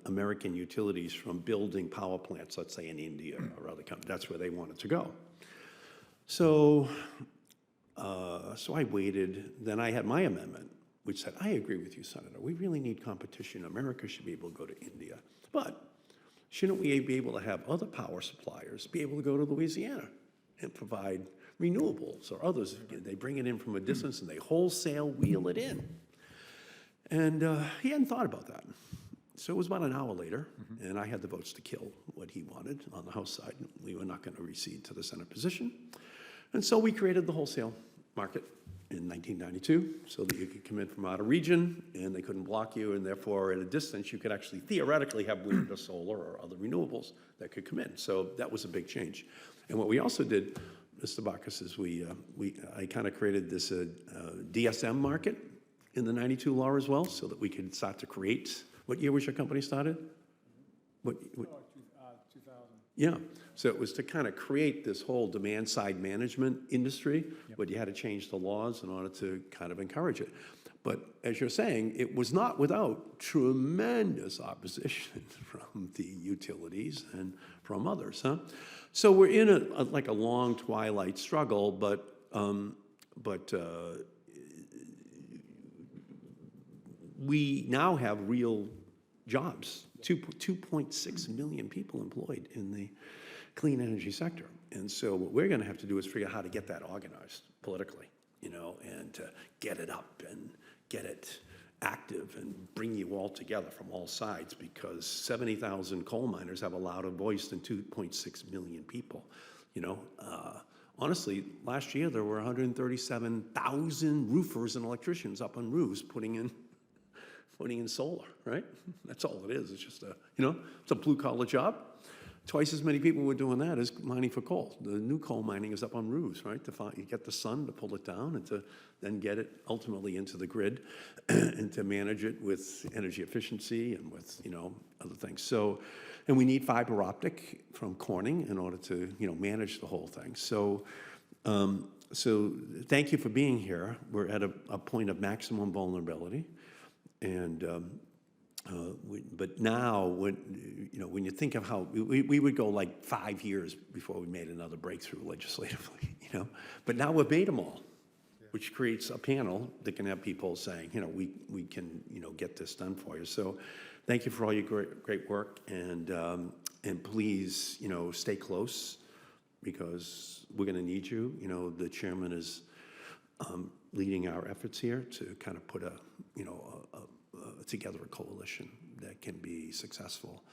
American utilities from building power plants, let's say in India or other countries. That's where they wanted to go. So, so I waited. Then I had my amendment, which said, I agree with you, Senator. We really need competition. America should be able to go to India. But shouldn't we be able to have other power suppliers be able to go to Louisiana and provide renewables or others? They bring it in from a distance and they wholesale wheel it in. And he hadn't thought about that. So it was about an hour later, and I had the votes to kill what he wanted on the House side. We were not going to recede to the Senate position. And so we created the wholesale market in 1992 so that you could come in from out of region and they couldn't block you, and therefore at a distance you could actually theoretically have wind or solar or other renewables that could come in. So that was a big change. And what we also did, Mr. Bacchus, is I kind of created this DSM market in the 92 law as well so that we could start to create. What year was your company started? What 2000. Yeah, so it was to kind of create this whole demand-side management industry, but you had to change the laws in order to kind of encourage it. But as you're saying, it was not without tremendous opposition from the utilities and from others, huh? So we're in like a long twilight struggle, but we now have real jobs. 2.6 million people employed in the clean energy sector. And so what we're going to have to do is figure out how to get that organized politically, and to get it up and get it active and bring you all together from all sides, because 70,000 coal miners have a louder voice than 2.6 million people. Honestly, last year there were 137,000 roofers and electricians up on roofs putting in solar, right? That's all it is. It's just it's a blue-collar job. Twice as many people were doing that as mining for coal. The new coal mining is up on roofs, right? You get the sun to pull it down and to then get it ultimately into the grid and to manage it with energy efficiency and with, other things. So, and we need fiber optic from Corning in order to, manage the whole thing. So, so thank you for being here. We're at a point of maximum vulnerability. And but now, when you think of how we would go like 5 years before we made another breakthrough legislatively, But now we've made them all, which creates a panel that can have people saying, we can, get this done for you. So, thank you for all your great work, and please, stay close, because we're going to need you. The chairman is leading our efforts here to kind of put together a coalition that can be successful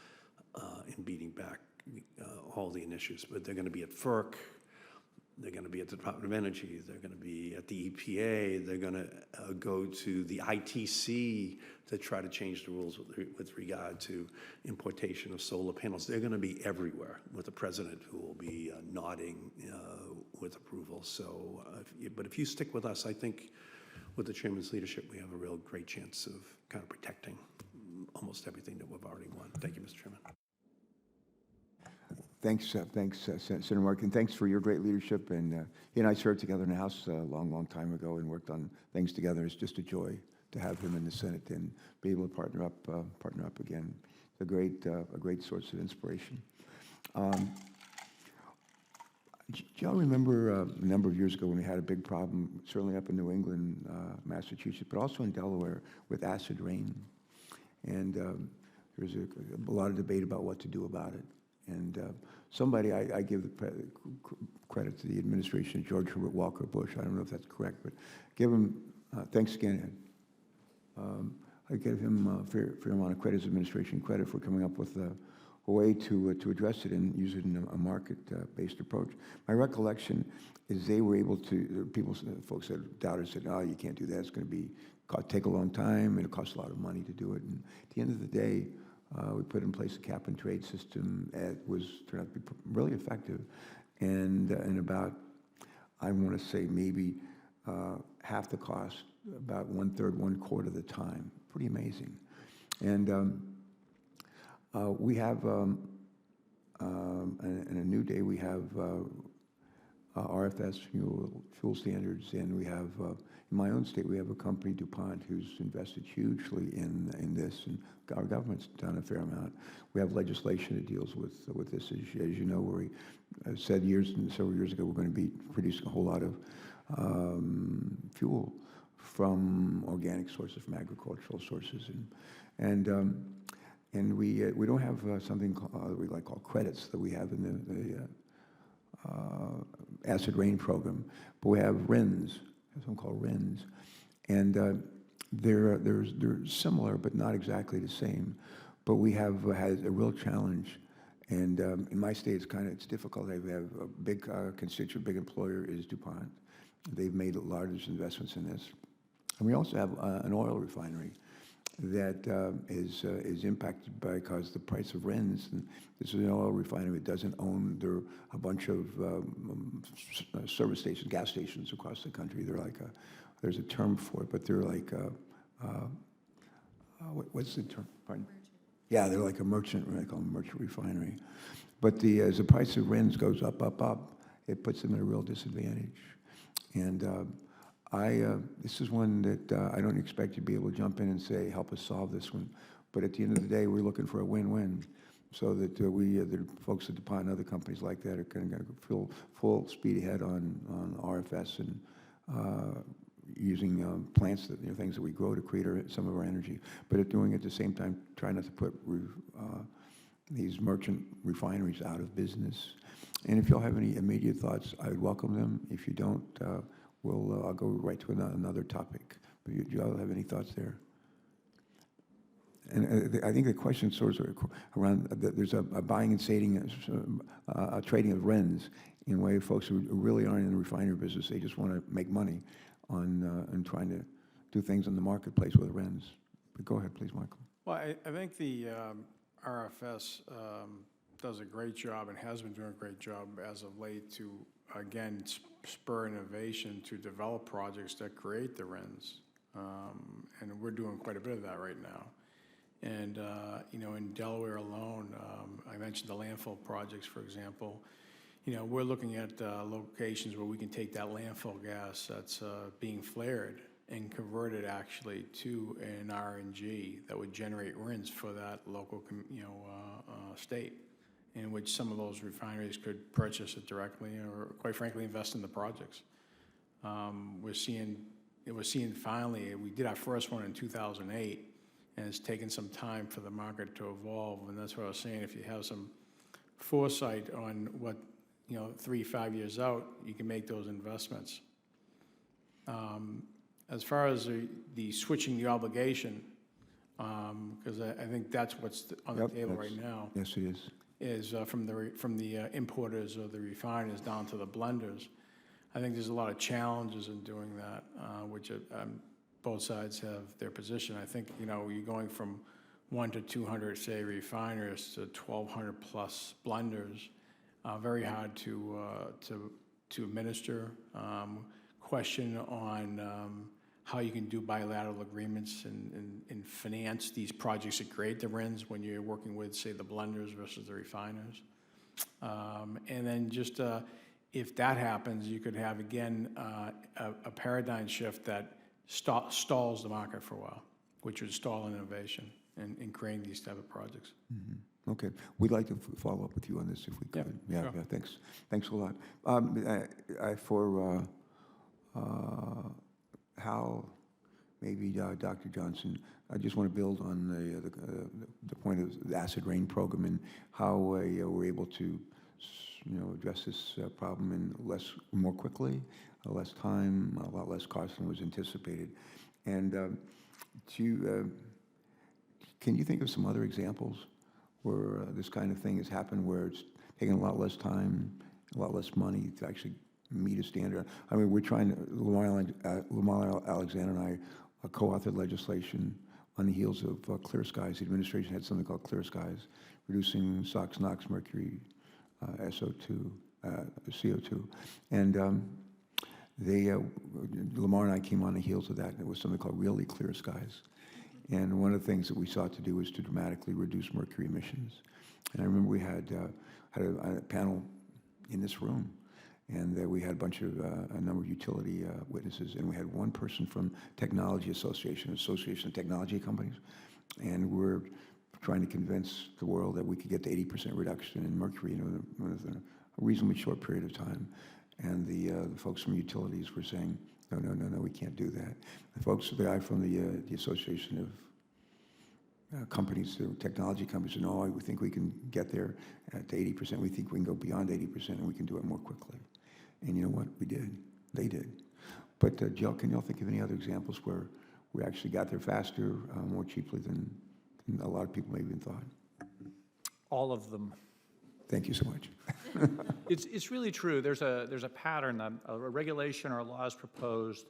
in beating back all the initiatives. But they're going to be at FERC, They're going to be at the Department of Energy. They're going to be at the EPA. They're going to go to the ITC to try to change the rules with regard to importation of solar panels. They're going to be everywhere with the president who will be nodding with approval. So, but if you stick with us, I think with the chairman's leadership, we have a real great chance of kind of protecting almost everything that we've already won. Thank you, Mr. Chairman. Thanks, Senator Mark, and thanks for your great leadership. And he and I served together in the House a long time ago and worked on things together. It's just a joy to have him in the Senate and be able to partner up again. It's a great source of inspiration. Do y'all remember a number of years ago when we had a big problem, certainly up in New England, Massachusetts, but also in Delaware with acid rain? And there was a lot of debate about what to do about it. And somebody, I give the credit to the administration of George Herbert Walker Bush. I don't know if that's correct, but give him, thanks again, Ed. I give him a fair amount of credit, his administration credit, for coming up with a way to address it and use it in a market-based approach. My recollection is they were able to, folks that doubted said, oh, you can't do that, it's going to take a long time, it'll cost a lot of money to do it. And at the end of the day, we put in place a cap-and-trade system that turned out to be really effective. And about, I want to say maybe half the cost, about 1/3, 1/4 of the time. Pretty amazing. And we have, in a new day, we have RFS fuel standards, and we have, in my own state, we have a company, DuPont, who's invested hugely in this, and our government's done a fair amount. We have legislation that deals with this, as you know, where we said several years ago, we're going to be producing a whole lot of fuel from organic sources, from agricultural sources, and we don't have something we like called credits that we have in the acid rain program, but we have RINs, something called RINs, and they're similar but not exactly the same. But we have had a real challenge, and in my state it's difficult. We have a big constituent, big employer is DuPont. They've made large investments in this, and we also have an oil refinery that is impacted because the price of RINs. And this is an oil refinery that doesn't own. There are a bunch of service stations, gas stations across the country. They're like there's a term for it, but they're like what's the term? Pardon? Merchant. Yeah, they're like a merchant. I call them merchant refinery. But as the price of RINs goes up, it puts them at a real disadvantage. And this is one that I don't expect you to be able to jump in and say, help us solve this one. But at the end of the day, we're looking for a win-win, so that the folks at DuPont and other companies like that are going to full speed ahead on RFS and using plants, things that we grow to create some of our energy. But at doing it at the same time, trying not to put these merchant refineries out of business. And if y'all have any immediate thoughts, I would welcome them. If you don't, I'll go right to another topic. But do y'all have any thoughts there? And I think the question sort of around there's a buying and trading of RINs in a way folks who really aren't in the refinery business. They just want to make money on trying to do things in the marketplace with RINs. But go ahead, please, Michael. Well, I think the RFS does a great job and has been doing a great job as of late to, again, spur innovation to develop projects that create the RINs. And we're doing quite a bit of that right now. And, in Delaware alone, I mentioned the landfill projects, for example. We're looking at locations where we can take that landfill gas that's being flared and convert it actually to an RNG that would generate RINs for that local, state, in which some of those refineries could purchase it directly or, quite frankly, invest in the projects. We're seeing finally, we did our first one in 2008, and it's taken some time for the market to evolve. And that's what I was saying. If you have some foresight on what, 3-5 years out, you can make those investments. As far as the switching the obligation, because I think that's what's on the table right now. Yes, it is. Is from the importers or the refiners down to the blenders. I think there's a lot of challenges in doing that, which both sides have their position. I think, you know, you're going from 1 to 200, say, refiners to 1,200 plus blenders. Very hard to administer. Question on how you can do bilateral agreements and finance these projects at grade the RINs when you're working with, say, the blenders versus the refiners. And then just if that happens, you could have, again, a paradigm shift that stalls the market for a while, which would stall innovation in creating these type of projects. Mm-hmm. Okay. We'd like to follow up with you on this if we could. Yeah, Yeah, sure. thanks. Thanks a lot. For Hal, maybe Dr. Johnson, I just want to build on the point of the acid rain program and how we're able to, address this problem in more quickly, less time, a lot less cost than was anticipated. And can you think of some other examples where this kind of thing has happened, where it's taken a lot less time, a lot less money to actually meet a standard? I mean, we're trying to, Lamar Alexander and I co-authored legislation on the heels of Clear Skies. The administration had something called Clear Skies, reducing SOx, NOx, mercury, SO2, CO2. And Lamar and I came on the heels of that, and it was something called Really Clear Skies. And one of the things that we sought to do was to dramatically reduce mercury emissions. And I remember we had a panel in this room, and we had a number of utility witnesses, and we had one person from Technology Association of Technology Companies, and we're trying to convince the world that we could get to 80% reduction in mercury in a reasonably short period of time. And the folks from utilities were saying, no, we can't do that. The guy from the Association of Companies, the technology companies, said, no, we think we can get there to 80%. We think we can go beyond 80%, and we can do it more quickly. And you know what? We did. They did. But Jill, can y'all think of any other examples where we actually got there faster, more cheaply than a lot of people maybe even thought? All of them. Thank you so much. It's really true. There's a pattern. A regulation or a law is proposed.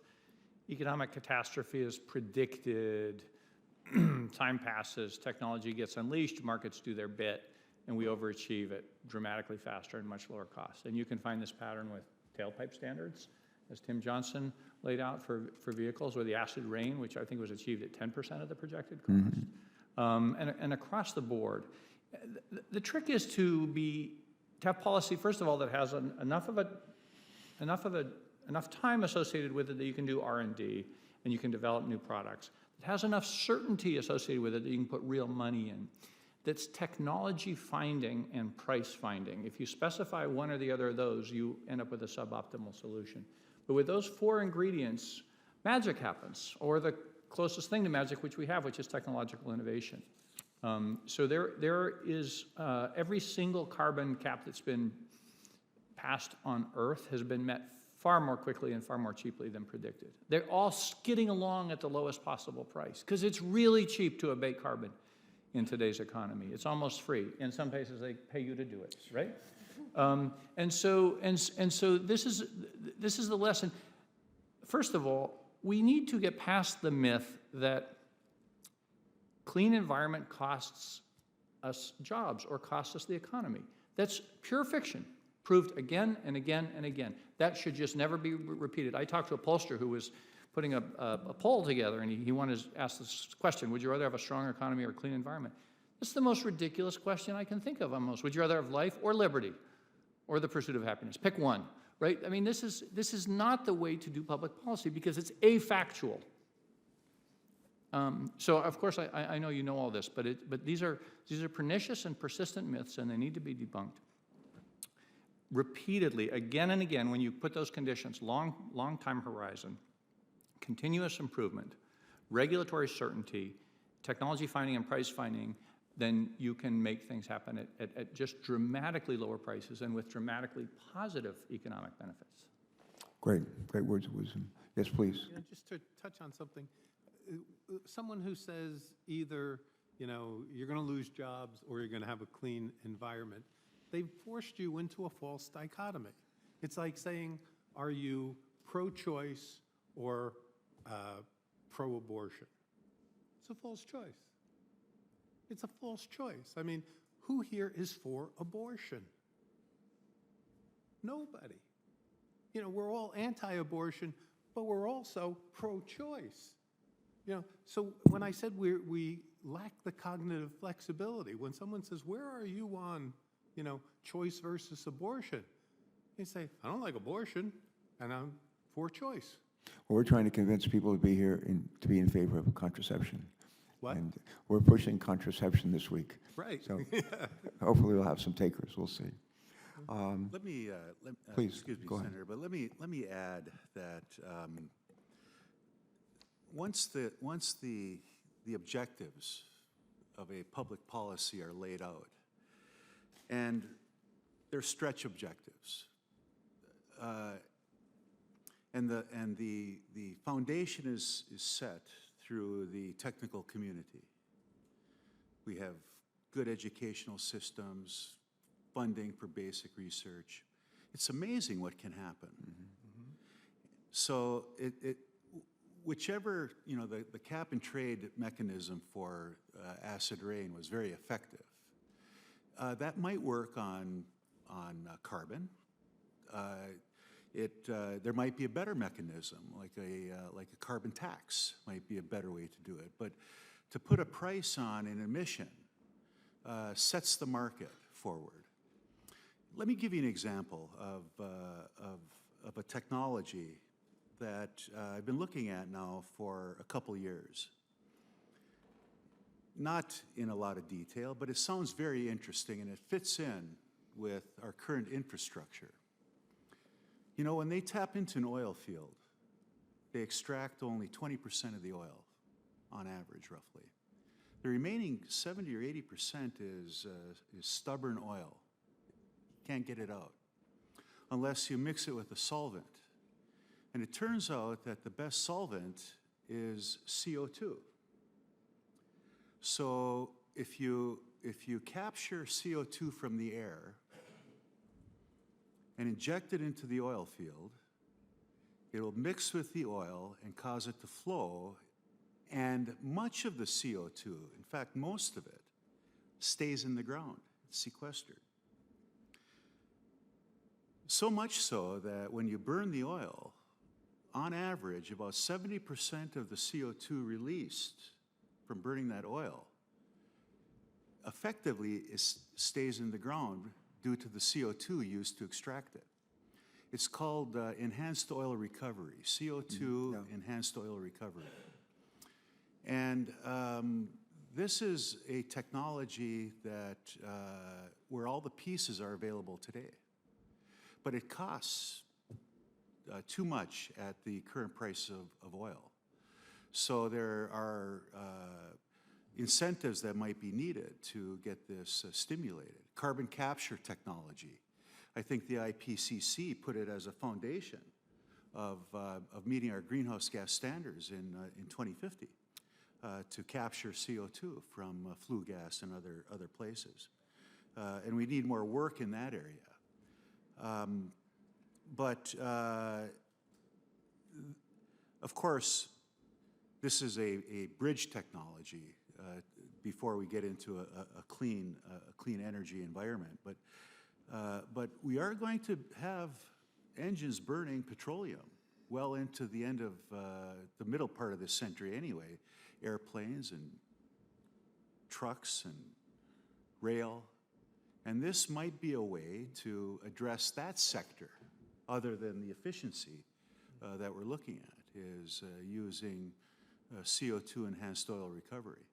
Economic catastrophe is predicted. Time passes. Technology gets unleashed. Markets do their bit, and we overachieve it dramatically faster and much lower cost. And you can find this pattern with tailpipe standards, as Tim Johnson laid out for vehicles, or the acid rain, which I think was achieved at 10% of the projected cost, and across the board. The trick is to have policy, first of all, that has enough time associated with it that you can do R&D and you can develop new products. It has enough certainty associated with it that you can put real money in. That's technology finding and price finding. If you specify one or the other of those, you end up with a suboptimal solution. But with those four ingredients, magic happens, or the closest thing to magic which we have, which is technological innovation. So there is every single carbon cap that's been passed on Earth has been met far more quickly and far more cheaply than predicted. They're all skidding along at the lowest possible price because it's really cheap to abate carbon in today's economy. It's almost free. In some places, they pay you to do it, right? And so this is the lesson. First of all, we need to get past the myth that clean environment costs us jobs or costs us the economy. That's pure fiction, proved again and again and again. That should just never be repeated. I talked to a pollster who was putting a poll together, and he wanted to ask this question: would you rather have a strong economy or a clean environment? That's the most ridiculous question I can think of almost. Would you rather have life or liberty or the pursuit of happiness? Pick one, right? I mean, this is not the way to do public policy because it's afactual. So of course I know you know all this, but these are pernicious and persistent myths, and they need to be debunked. Repeatedly, again and again, when you put those conditions, long time horizon, continuous improvement, regulatory certainty, technology finding and price finding, then you can make things happen at just dramatically lower prices and with dramatically positive economic benefits. Great words of wisdom. Yes, please. Yeah, just to touch on something, someone who says either, you're going to lose jobs or you're going to have a clean environment, they've forced you into a false dichotomy. It's like saying, are you pro-choice or pro-abortion? It's a false choice. It's a false choice. I mean, who here is for abortion? Nobody. You know, we're all anti-abortion, but we're also pro-choice. You know, so when I said we lack the cognitive flexibility, when someone says, where are you on, you know, choice versus abortion? You say, I don't like abortion, and I'm for choice. Well, we're trying to convince people to be here to be in favor of contraception. What? And we're pushing contraception this week. Right. So hopefully we'll have some takers. We'll see. Let me, Please, excuse me, go ahead. Senator, but let me add that once the objectives of a public policy are laid out, and they're stretch objectives, and the foundation is set through the technical community. We have good educational systems, funding for basic research. It's amazing what can happen. So whichever, you know, the cap and trade mechanism for acid rain was very effective. That might work on carbon. There might be a better mechanism, like a carbon tax might be a better way to do it. But to put a price on an emission sets the market forward. Let me give you an example of a technology that I've been looking at now for a couple years. Not in a lot of detail, but it sounds very interesting and it fits in with our current infrastructure. You know, when they tap into an oil field, they extract only 20% of the oil, on average, roughly. The remaining 70 or 80% is stubborn oil. Can't get it out unless you mix it with a solvent. And it turns out that the best solvent is CO2. So if you capture CO2 from the air and inject it into the oil field, it will mix with the oil and cause it to flow, and much of the CO2, in fact most of it, stays in the ground. It's sequestered. So much so that when you burn the oil, on average, about 70% of the CO2 released from burning that oil effectively stays in the ground due to the CO2 used to extract it. It's called enhanced oil recovery, CO2 enhanced oil recovery. And this is a technology that where all the pieces are available today. But it costs too much at the current price of oil. So there are incentives that might be needed to get this stimulated. Carbon capture technology. I think the IPCC put it as a foundation of meeting our greenhouse gas standards in 2050 to capture CO2 from flue gas and other places. And we need more work in that area. But of course, this is a bridge technology before we get into a clean energy environment. But we are going to have engines burning petroleum well into the end of the middle part of this century anyway. Airplanes and trucks and rail. And this might be a way to address that sector, other than the efficiency that we're looking at, is using CO2 enhanced oil recovery.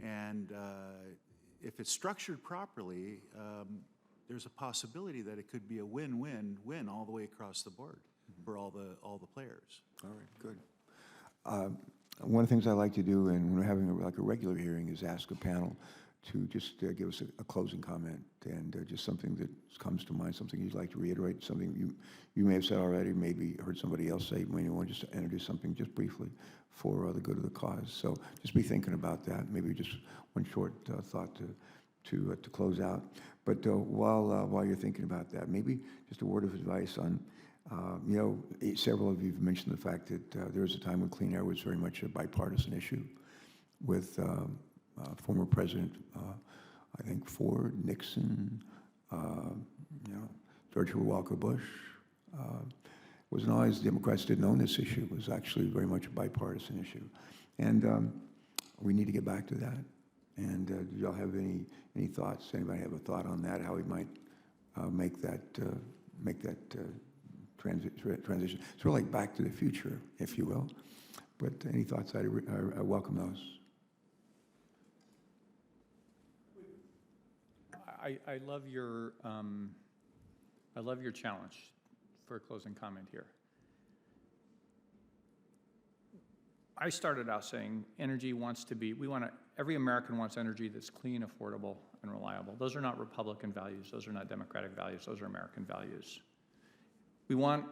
And if it's structured properly, there's a possibility that it could be a win-win-win all the way across the board for all the players. All right, good. One of the things I like to do, and when we're having a regular hearing, is ask a panel to just give us a closing comment and just something that comes to mind, something you'd like to reiterate, something you may have said already, maybe heard somebody else say, maybe you want just to introduce something just briefly for the good of the cause. So just be thinking about that. Maybe just one short thought to close out. But while you're thinking about that, maybe just a word of advice on You know, several of you have mentioned the fact that there was a time when clean air was very much a bipartisan issue with former President, I think Ford, Nixon, you know, George Walker Bush. It wasn't always Democrats didn't own this issue. It was actually very much a bipartisan issue. And we need to get back to that. And do y'all have any thoughts? Anybody have a thought on that, how we might make that transition? Sort of like Back to the Future, if you will. But any thoughts? I welcome those. I love your challenge for a closing comment here. I started out saying energy wants to be, every American wants energy that's clean, affordable, and reliable. Those are not Republican values. Those are not Democratic values. Those are American values. We want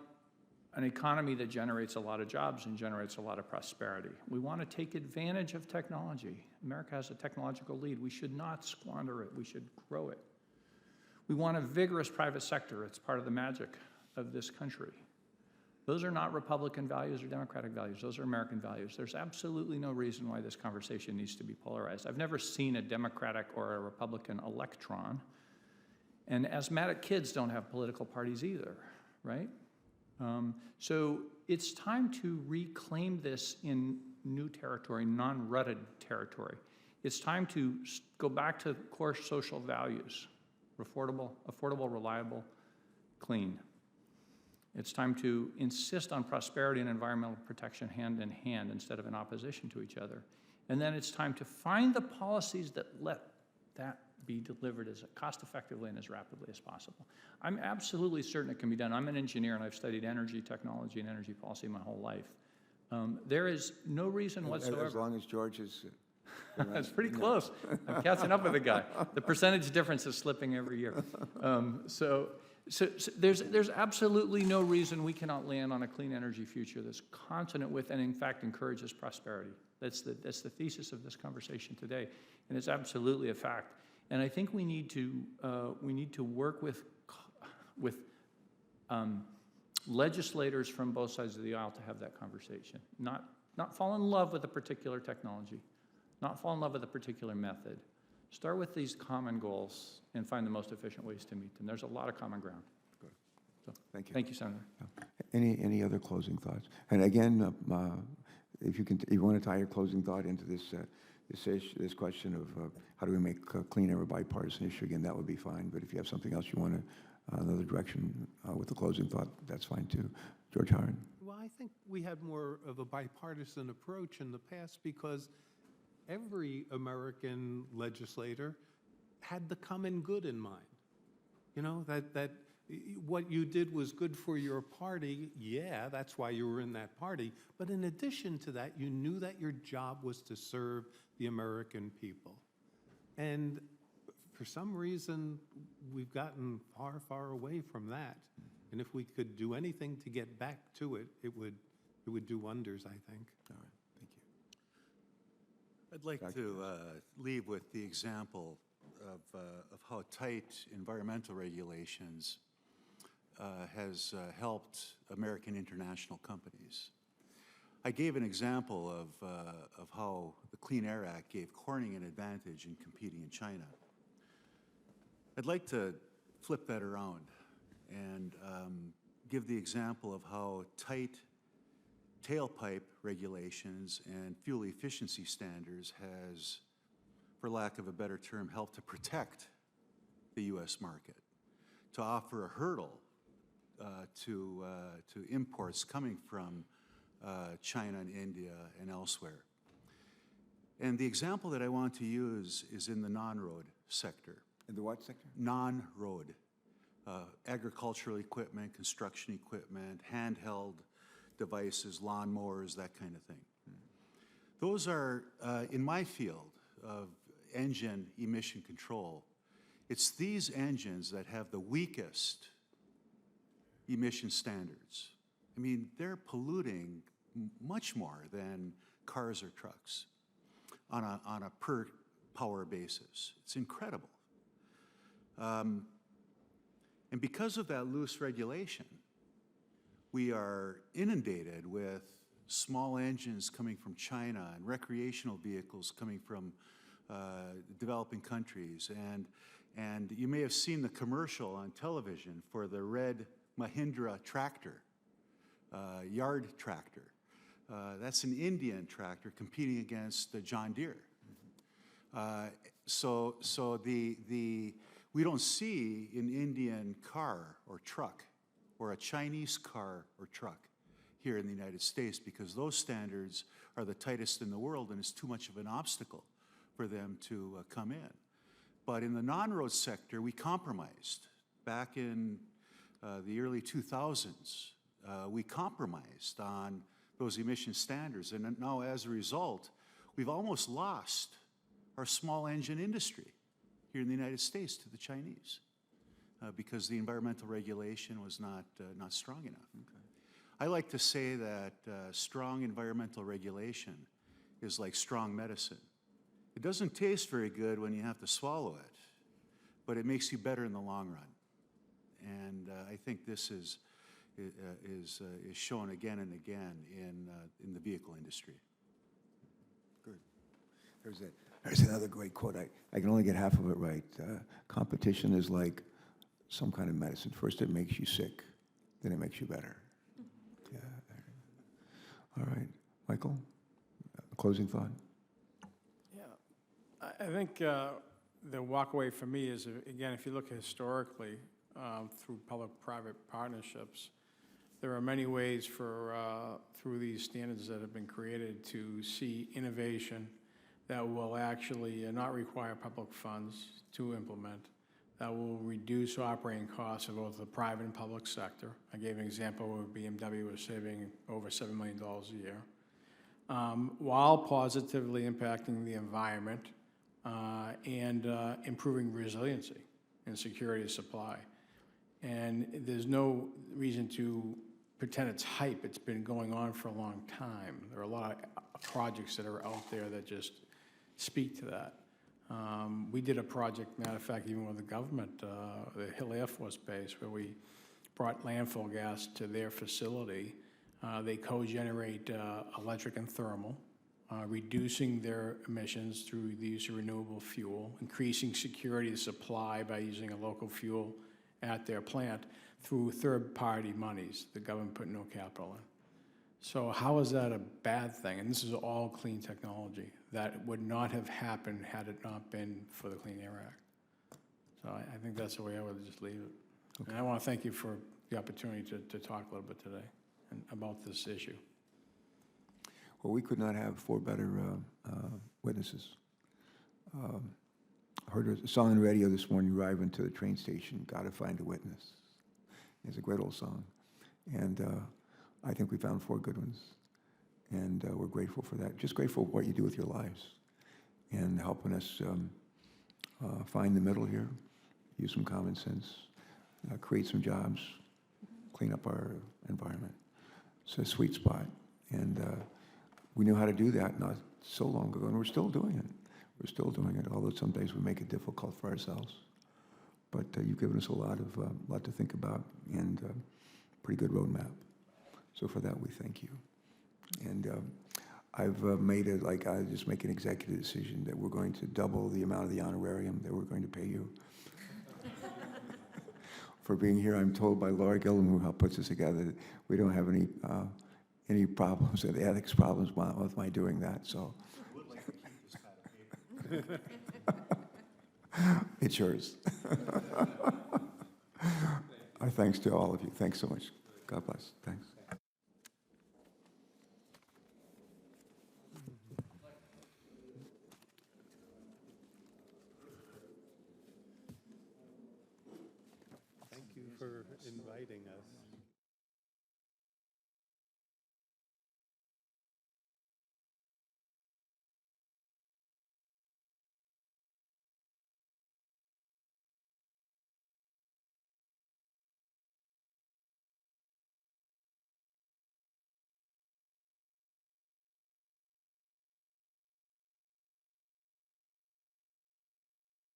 an economy that generates a lot of jobs and generates a lot of prosperity. We want to take advantage of technology. America has a technological lead. We should not squander it. We should grow it. We want a vigorous private sector. It's part of the magic of this country. Those are not Republican values or Democratic values. Those are American values. There's absolutely no reason why this conversation needs to be polarized. I've never seen a Democratic or a Republican electron. And asthmatic kids don't have political parties either, right? So it's time to reclaim this in new territory, non-rutted territory. It's time to go back to core social values, affordable, reliable, clean. It's time to insist on prosperity and environmental protection hand in hand instead of in opposition to each other. And then it's time to find the policies that let that be delivered as cost effectively and as rapidly as possible. I'm absolutely certain it can be done. I'm an engineer and I've studied energy technology and energy policy my whole life. There is no reason whatsoever. As long as George is... That's pretty close. I'm catching up with the guy. The percentage difference is slipping every year. So there's absolutely no reason we cannot land on a clean energy future that's consonant with and in fact encourages prosperity. That's the thesis of this conversation today, and it's absolutely a fact. And I think we need to work with legislators from both sides of the aisle to have that conversation. Not fall in love with a particular technology, not fall in love with a particular method. Start with these common goals and find the most efficient ways to meet them. There's a lot of common ground. Good. So, Thank you. Thank you, Senator. Any other closing thoughts? And again, if you want to tie your closing thought into this question of how do we make clean air a bipartisan issue, again, that would be fine. But if you have something else you want to, another direction with the closing thought, that's fine too. George Howard. Well, I think we had more of a bipartisan approach in the past because every American legislator had the common good in mind. You know, that what you did was good for your party. Yeah, that's why you were in that party. But in addition to that, you knew that your job was to serve the American people. And for some reason, we've gotten far, far away from that. And if we could do anything to get back to it, it would do wonders, I think. All right, thank you. I'd like to leave with the example of how tight environmental regulations has helped American international companies. I gave an example of how the Clean Air Act gave Corning an advantage in competing in China. I'd like to flip that around and give the example of how tight tailpipe regulations and fuel efficiency standards has, for lack of a better term, helped to protect the U.S. market, to offer a hurdle to imports coming from China and India and elsewhere. And the example that I want to use is in the non-road sector. In the what sector? Non-road. Agricultural equipment, construction equipment, handheld devices, lawnmowers, that kind of thing. Those are, in my field of engine emission control, it's these engines that have the weakest emission standards. I mean, they're polluting much more than cars or trucks on a per power basis. It's incredible. And because of that loose regulation, We are inundated with small engines coming from China and recreational vehicles coming from developing countries. And you may have seen the commercial on television for the red Mahindra tractor, yard tractor. That's an Indian tractor competing against the John Deere. So we don't see an Indian car or truck or a Chinese car or truck here in the United States, because those standards are the tightest in the world, and it's too much of an obstacle for them to come in. But in the non-road sector, we compromised. Back in the early 2000s, we compromised on those emission standards, and now as a result, we've almost lost our small engine industry here in the United States to the Chinese because the environmental regulation was not strong enough. Okay. I like to say that strong environmental regulation is like strong medicine. It doesn't taste very good when you have to swallow it, but it makes you better in the long run. And I think this is shown again and again in the vehicle industry. Good. There's another great quote. I can only get half of it right. Competition is like some kind of medicine. First it makes you sick, then it makes you better. Yeah. All right. Michael, closing thought? Yeah. I think the walkaway for me is, again, if you look historically through public-private partnerships, there are many ways for, through these standards that have been created, to see innovation that will actually not require public funds to implement, that will reduce operating costs of both the private and public sector. I gave an example where BMW was saving over $7 million a year, while positively impacting the environment and improving resiliency and security of supply. And there's no reason to pretend it's hype. It's been going on for a long time. There are a lot of projects that are out there that just speak to that. We did a project, matter of fact, even with the government, the Hill Air Force Base, where we brought landfill gas to their facility. They co-generate electric and thermal, reducing their emissions through the use of renewable fuel, increasing security of supply by using a local fuel at their plant through third-party monies. The government put no capital in. So how is that a bad thing? And this is all clean technology. That would not have happened had it not been for the Clean Air Act. So I think that's the way I would just leave it. Okay. And I want to thank you for the opportunity to talk a little bit today about this issue. Well, we could not have four better witnesses. Heard a song on the radio this morning, driving to the train station, Gotta Find a Witness. It's a great old song. And I think we found four good ones. And we're grateful for that. Just grateful for what you do with your lives and helping us find the middle here, use some common sense, create some jobs, clean up our environment. It's a sweet spot. And we knew how to do that not so long ago, and we're still doing it. We're still doing it, although some days we make it difficult for ourselves. But you've given us a lot to think about and pretty good roadmap. So for that, we thank you. And I've made it, like I just make an executive decision that we're going to double the amount of the honorarium that we're going to pay you for being here. I'm told by Laura Gilliam, who helped put this together, that we don't have any problems, any ethics problems with my doing that. So I would like to keep this pad of paper. it's yours. Our thanks to all of you. Thanks so much. God bless. Thanks. Thank you for inviting us.